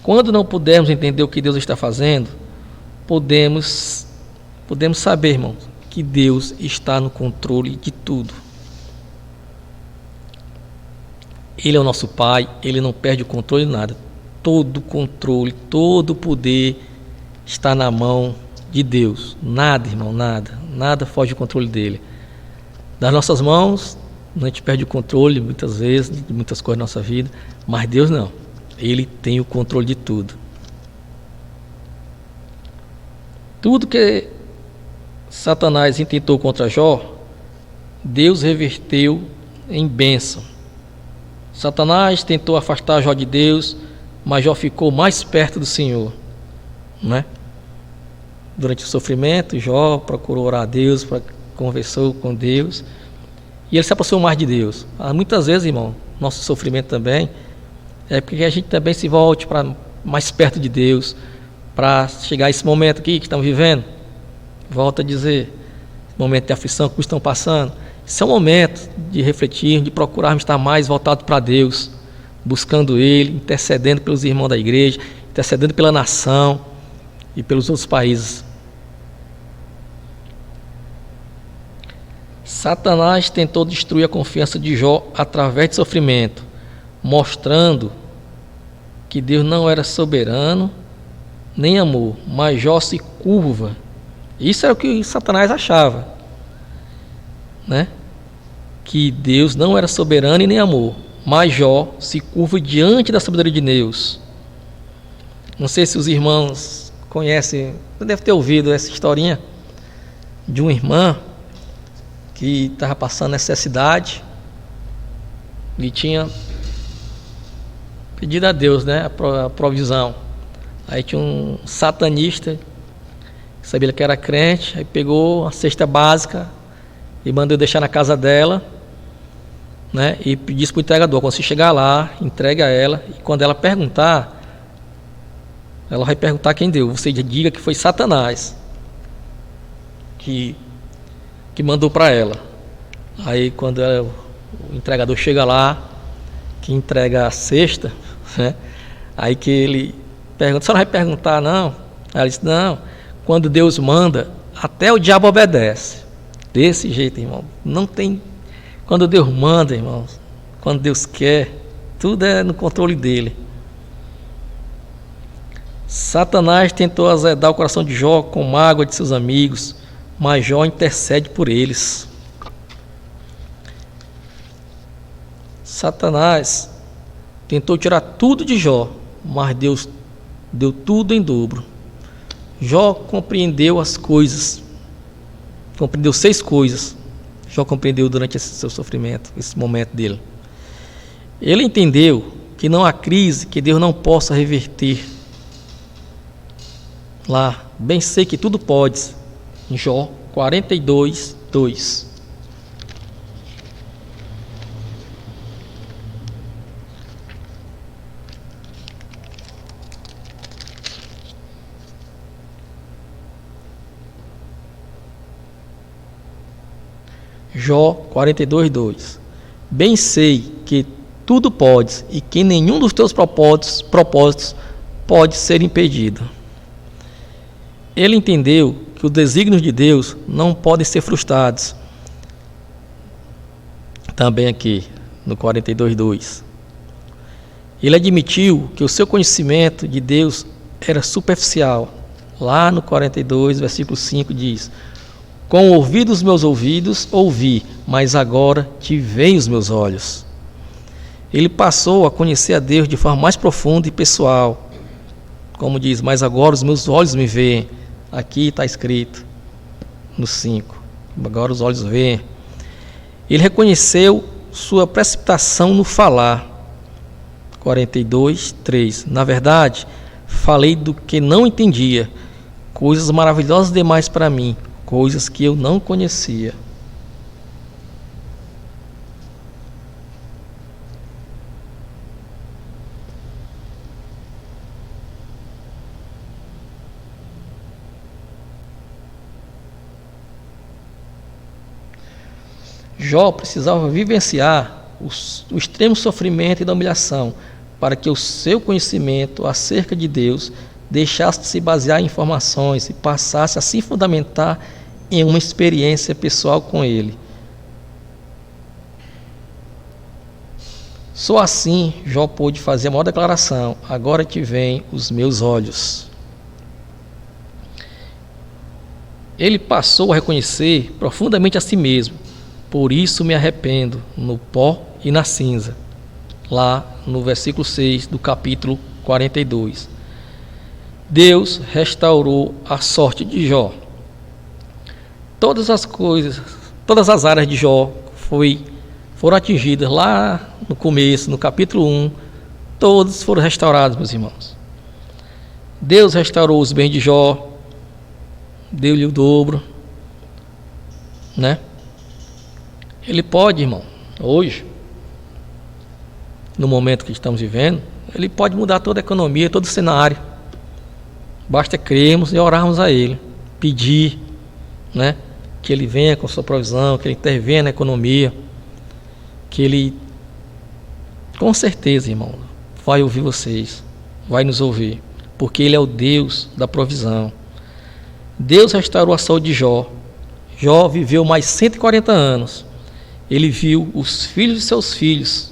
Quando não pudermos entender o que Deus está fazendo, podemos saber, irmãos, que Deus está no controle de tudo. Ele é o nosso Pai, Ele não perde o controle de nada. Todo o controle, todo o poder está na mão de Deus. Nada, irmão, nada foge do controle dele. Das nossas mãos, a gente perde o controle muitas vezes, de muitas coisas na nossa vida, mas Deus não. Ele tem o controle de tudo. Tudo que Satanás intentou contra Jó, Deus reverteu em bênção. Satanás tentou afastar Jó de Deus, mas Jó ficou mais perto do Senhor, né? Durante o sofrimento, Jó procurou orar a Deus, conversou com Deus e ele se aproximou mais de Deus. Muitas vezes, irmão, nosso sofrimento também é porque a gente também se volte para mais perto de Deus, para chegar a esse momento aqui que estamos vivendo. Volto a dizer, momento de aflição que estão passando, esse é o momento de refletir, de procurarmos estar mais voltados para Deus, buscando Ele, intercedendo pelos irmãos da igreja, intercedendo pela nação e pelos outros países. Satanás tentou destruir a confiança de Jó através de sofrimento, mostrando que Deus não era soberano nem amor, mas Jó se curva. Isso era o que Satanás achava, né? Que Deus não era soberano e nem amor, mas Jó se curva diante da sabedoria de Deus. Não sei se os irmãos conhecem, você deve ter ouvido essa historinha de uma irmã que estava passando necessidade e tinha pedido a Deus, né, a provisão. Aí tinha um satanista, sabia que era crente, aí pegou a cesta básica e mandou deixar na casa dela, né, e disse para o entregador, quando você chegar lá, entregue a ela, e quando ela perguntar, ela vai perguntar quem deu, você diga que foi Satanás que mandou para ela. Aí quando o entregador chega lá, que entrega a cesta, né, aí que ele pergunta, você não vai perguntar não? Ela disse, não, quando Deus manda, até o diabo obedece. Desse jeito, irmão, não tem. Quando Deus manda, irmãos, quando Deus quer, tudo é no controle dele. Satanás tentou azedar o coração de Jó com mágoa de seus amigos, mas Jó intercede por eles. Satanás tentou tirar tudo de Jó, mas Deus deu tudo em dobro. Jó compreendeu as coisas, compreendeu 6 coisas. Jó compreendeu durante esse seu sofrimento, esse momento dele. Ele entendeu que não há crise que Deus não possa reverter. Lá, bem sei que tudo pode. Em Jó 42, 2. Jó 42:2. Bem sei que tudo podes e que nenhum dos teus propósitos pode ser impedido. Ele entendeu que os desígnios de Deus não podem ser frustrados. Também aqui no 42:2. Ele admitiu que o seu conhecimento de Deus era superficial. Lá no 42, versículo 5 diz: com o ouvido dos meus ouvidos ouvi, mas agora te veem os meus olhos. Ele passou a conhecer a Deus de forma mais profunda e pessoal. Como diz, mas agora os meus olhos me veem. Aqui está escrito no 5. Agora os olhos veem. Ele reconheceu sua precipitação no falar. 42:3. Na verdade, falei do que não entendia, coisas maravilhosas demais para mim, coisas que eu não conhecia. Jó precisava vivenciar o extremo sofrimento e da humilhação para que o seu conhecimento acerca de Deus deixasse de se basear em informações e passasse a se fundamentar em uma experiência pessoal com Ele. Só assim Jó pôde fazer a maior declaração: agora te veem os meus olhos. Ele passou a reconhecer profundamente a si mesmo: por isso me arrependo no pó e na cinza. Lá no versículo 6 do capítulo 42. Deus restaurou a sorte de Jó. Todas as áreas de Jó foram atingidas lá no começo, no capítulo 1. Todos foram restaurados, meus irmãos. Deus restaurou os bens de Jó, deu-lhe o dobro, né? Ele pode, irmão, hoje, no momento que estamos vivendo, Ele pode mudar toda a economia, todo o cenário. Basta crermos e orarmos a Ele, pedir, né, que Ele venha com sua provisão, que Ele intervenha na economia, que Ele, com certeza, irmão, vai ouvir vocês, vai nos ouvir, porque Ele é o Deus da provisão. Deus restaurou a saúde de Jó. Jó viveu mais 140 anos. Ele viu os filhos de seus filhos.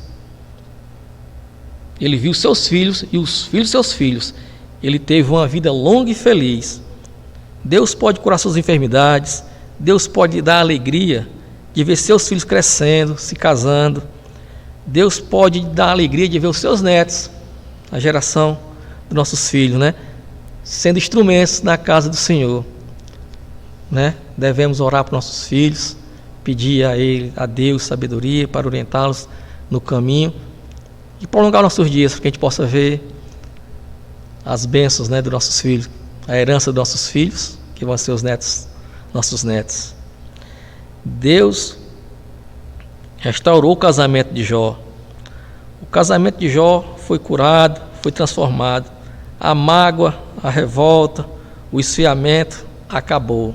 Ele viu seus filhos e os filhos de seus filhos. Ele teve uma vida longa e feliz. Deus pode curar suas enfermidades. Deus pode lhe dar alegria de ver seus filhos crescendo, se casando. Deus pode lhe dar alegria de ver os seus netos, a geração dos nossos filhos, né, sendo instrumentos na casa do Senhor, né? Devemos orar para nossos filhos, pedir a Ele, a Deus, sabedoria para orientá-los no caminho e prolongar nossos dias, para que a gente possa ver as bênçãos, né, dos nossos filhos, a herança dos nossos filhos, que vão ser os netos, nossos netos. Deus restaurou o casamento de Jó. O casamento de Jó foi curado, foi transformado. A mágoa, a revolta, o esfriamento acabou.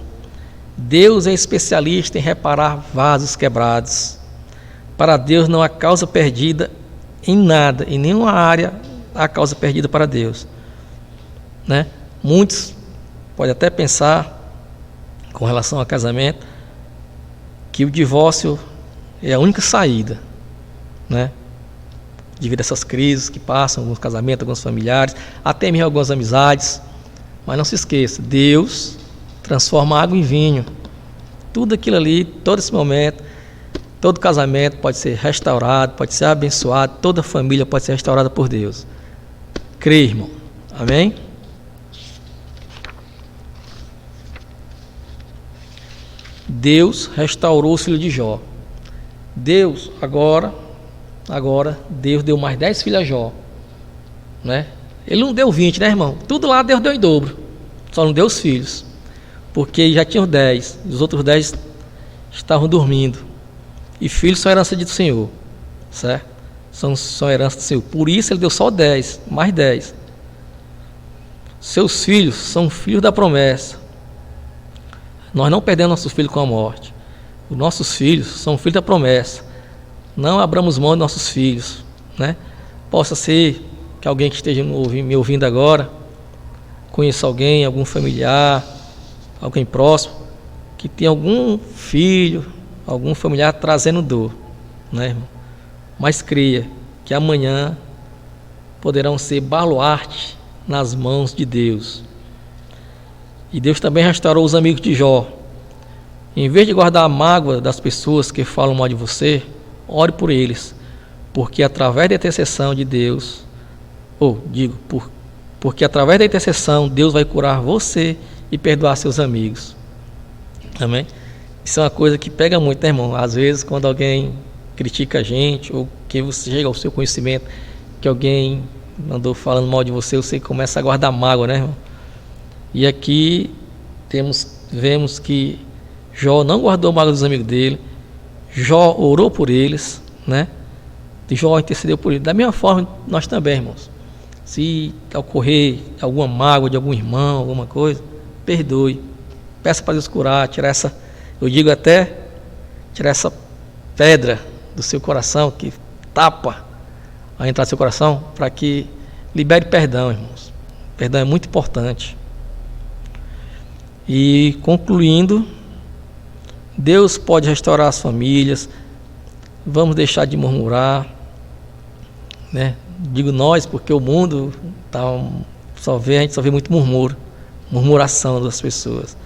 Deus é especialista em reparar vasos quebrados. Para Deus não há causa perdida em nada, em nenhuma área há causa perdida para Deus, né? Muitos podem até pensar, com relação ao casamento, que o divórcio é a única saída, né, devido a essas crises que passam alguns casamentos, alguns familiares, até mesmo algumas amizades. Mas não se esqueça, Deus transforma água em vinho. Tudo aquilo ali, todo esse momento, todo casamento pode ser restaurado, pode ser abençoado, toda família pode ser restaurada por Deus. Crê, irmão. Amém? Deus restaurou o filho de Jó. Deus, agora, Deus deu mais 10 filhos a Jó, né? Ele não deu 20, né, irmão? Tudo lá Deus deu em dobro. Só não deu os filhos, porque já tinham 10, os outros 10 estavam dormindo. E filhos são herança do Senhor, certo? São herança do Senhor. Por isso Ele deu só 10, mais 10. Seus filhos são filhos da promessa. Nós não perdemos nossos filhos com a morte. Os nossos filhos são filhos da promessa. Não abramos mão de nossos filhos, né? Possa ser que alguém que esteja me ouvindo agora conheça alguém, algum familiar, alguém próximo, que tem algum filho, algum familiar trazendo dor, né, irmão? Mas creia que amanhã poderão ser baluarte nas mãos de Deus. E Deus também restaurou os amigos de Jó. Em vez de guardar a mágoa das pessoas que falam mal de você, ore por eles, porque através da intercessão de Deus, porque através da intercessão Deus vai curar você e perdoar seus amigos. Amém? Isso é uma coisa que pega muito, né, irmão? Às vezes, quando alguém critica a gente, ou que você chega ao seu conhecimento, que alguém andou falando mal de você, você começa a guardar mágoa, né, irmão? E aqui vemos que Jó não guardou mágoa dos amigos dele, Jó orou por eles, né? E Jó intercedeu por eles. Da mesma forma, nós também, irmãos. Se ocorrer alguma mágoa de algum irmão, alguma coisa, perdoe. Peça para Deus curar, tirar essa pedra do seu coração, que tapa a entrada do seu coração, para que libere perdão, irmãos. Perdão é muito importante. E concluindo, Deus pode restaurar as famílias. Vamos deixar de murmurar, né? Digo nós, porque o mundo a gente só vê muito murmuração das pessoas.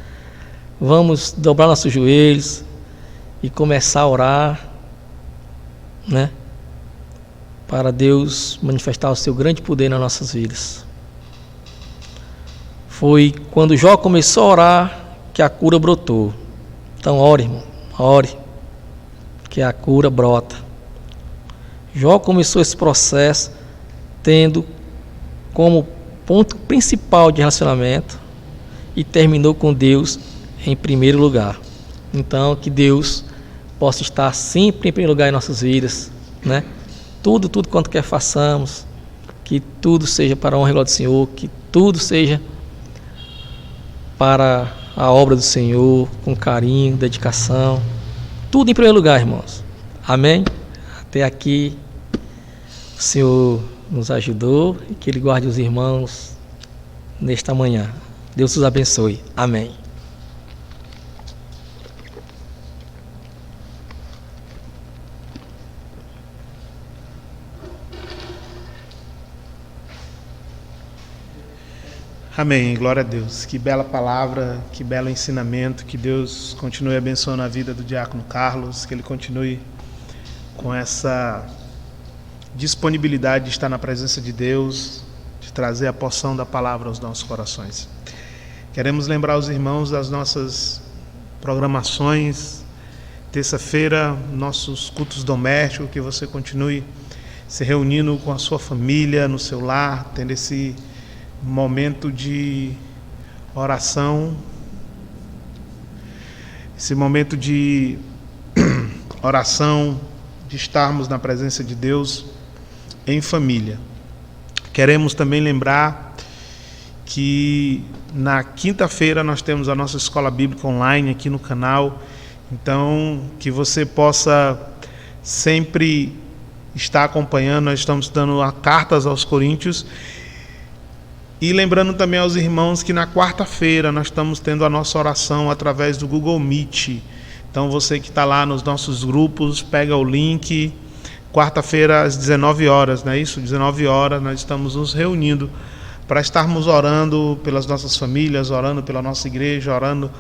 Vamos dobrar nossos joelhos e começar a orar, né? Para Deus manifestar o seu grande poder nas nossas vidas. Foi quando Jó começou a orar que a cura brotou. Então ore, irmão, ore, que a cura brota. Jó começou esse processo tendo como ponto principal de relacionamento e terminou com Deus em primeiro lugar. Então, que Deus possa estar sempre em primeiro lugar em nossas vidas, né? Tudo quanto quer façamos, que tudo seja para a honra e glória do Senhor, que tudo seja para a obra do Senhor, com carinho, dedicação, tudo em primeiro lugar, irmãos. Amém? Até aqui o Senhor nos ajudou e que Ele guarde os irmãos nesta manhã. Deus os abençoe. Amém. Amém, glória a Deus. Que bela palavra, que belo ensinamento. Que Deus continue abençoando a vida do diácono Carlos, que ele continue com essa disponibilidade de estar na presença de Deus, de trazer a porção da palavra aos nossos corações. Queremos lembrar os irmãos das nossas programações. Terça-feira, nossos cultos domésticos, que você continue se reunindo com a sua família, no seu lar, tendo esse momento de oração, esse momento de oração, de estarmos na presença de Deus em família. Queremos também lembrar que na quinta-feira nós temos a nossa escola bíblica online aqui no canal, então que você possa sempre estar acompanhando. Nós estamos dando cartas aos Coríntios. E lembrando também aos irmãos que na quarta-feira nós estamos tendo a nossa oração através do Google Meet. Então você que está lá nos nossos grupos, pega o link. Quarta-feira às 19 horas, não é isso? 19 horas nós estamos nos reunindo para estarmos orando pelas nossas famílias, orando pela nossa igreja, orando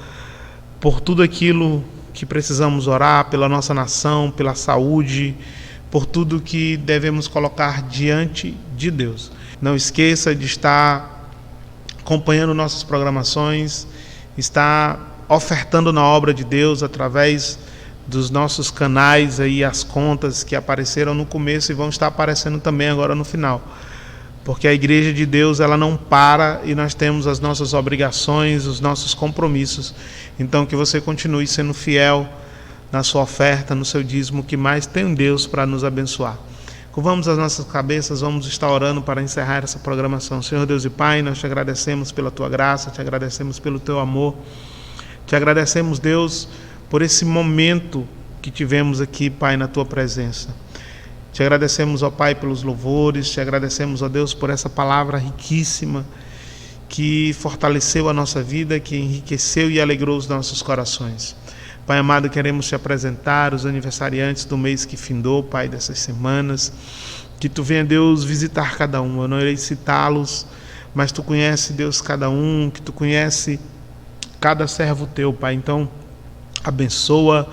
por tudo aquilo que precisamos orar, pela nossa nação, pela saúde, por tudo que devemos colocar diante de Deus. Não esqueça de estar acompanhando nossas programações, estar ofertando na obra de Deus através dos nossos canais, aí, as contas que apareceram no começo e vão estar aparecendo também agora no final. Porque a Igreja de Deus, ela não para e nós temos as nossas obrigações, os nossos compromissos. Então que você continue sendo fiel na sua oferta, no seu dízimo, que mais tem Deus para nos abençoar. Curvamos as nossas cabeças, vamos estar orando para encerrar essa programação. Senhor Deus e Pai, nós te agradecemos pela Tua graça, te agradecemos pelo Teu amor, te agradecemos, Deus, por esse momento que tivemos aqui, Pai, na Tua presença. Te agradecemos, ó Pai, pelos louvores, te agradecemos, ó Deus, por essa palavra riquíssima que fortaleceu a nossa vida, que enriqueceu e alegrou os nossos corações. Pai amado, queremos te apresentar os aniversariantes do mês que findou, Pai, dessas semanas. Que Tu venha, Deus, visitar cada um. Eu não irei citá-los, mas Tu conhece, Deus, cada um, que Tu conhece cada servo Teu, Pai. Então, abençoa,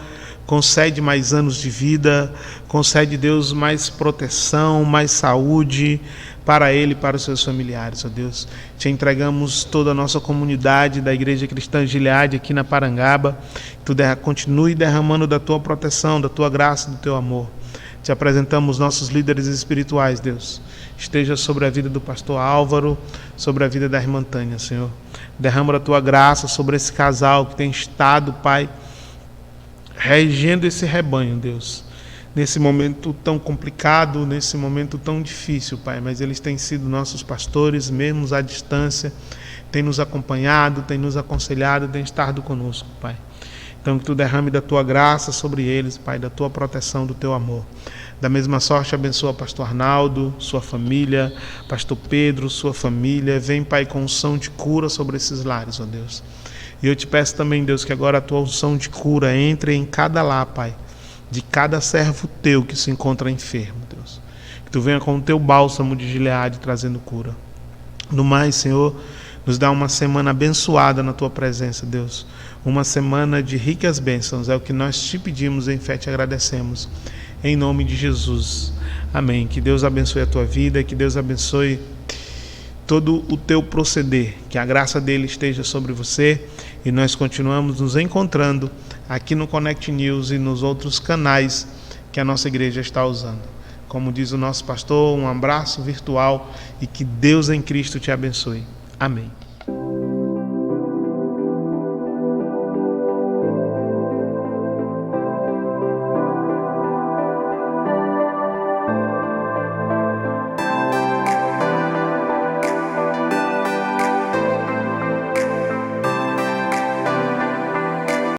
concede mais anos de vida, concede, Deus, mais proteção, mais saúde para ele e para os seus familiares, ó Deus. Te entregamos toda a nossa comunidade da Igreja Cristã Gileade aqui na Parangaba. Tu continue derramando da Tua proteção, da Tua graça, do Teu amor. Te apresentamos nossos líderes espirituais, Deus. Esteja sobre a vida do pastor Álvaro, sobre a vida da irmã Tânia, Senhor. Derrama a Tua graça sobre esse casal que tem estado, Pai, regendo esse rebanho, Deus. Nesse momento tão complicado, nesse momento tão difícil, Pai, mas eles têm sido nossos pastores, mesmo à distância, têm nos acompanhado, têm nos aconselhado, têm estado conosco, Pai. Então, que Tu derrame da Tua graça sobre eles, Pai, da Tua proteção, do Teu amor. Da mesma sorte, abençoa pastor Arnaldo, sua família, pastor Pedro, sua família. Vem, Pai, com unção de cura sobre esses lares, ó Deus. E eu te peço também, Deus, que agora a Tua unção de cura entre em cada lar, Pai, de cada servo Teu que se encontra enfermo, Deus. Que Tu venha com o Teu bálsamo de Gileade trazendo cura. No mais, Senhor, nos dá uma semana abençoada na Tua presença, Deus. Uma semana de ricas bênçãos. É o que nós te pedimos, em fé te agradecemos. Em nome de Jesus. Amém. Que Deus abençoe a tua vida, que Deus abençoe todo o teu proceder. Que a graça dele esteja sobre você. E nós continuamos nos encontrando aqui no Connect News e nos outros canais que a nossa igreja está usando. Como diz o nosso pastor, um abraço virtual e que Deus em Cristo te abençoe. Amém.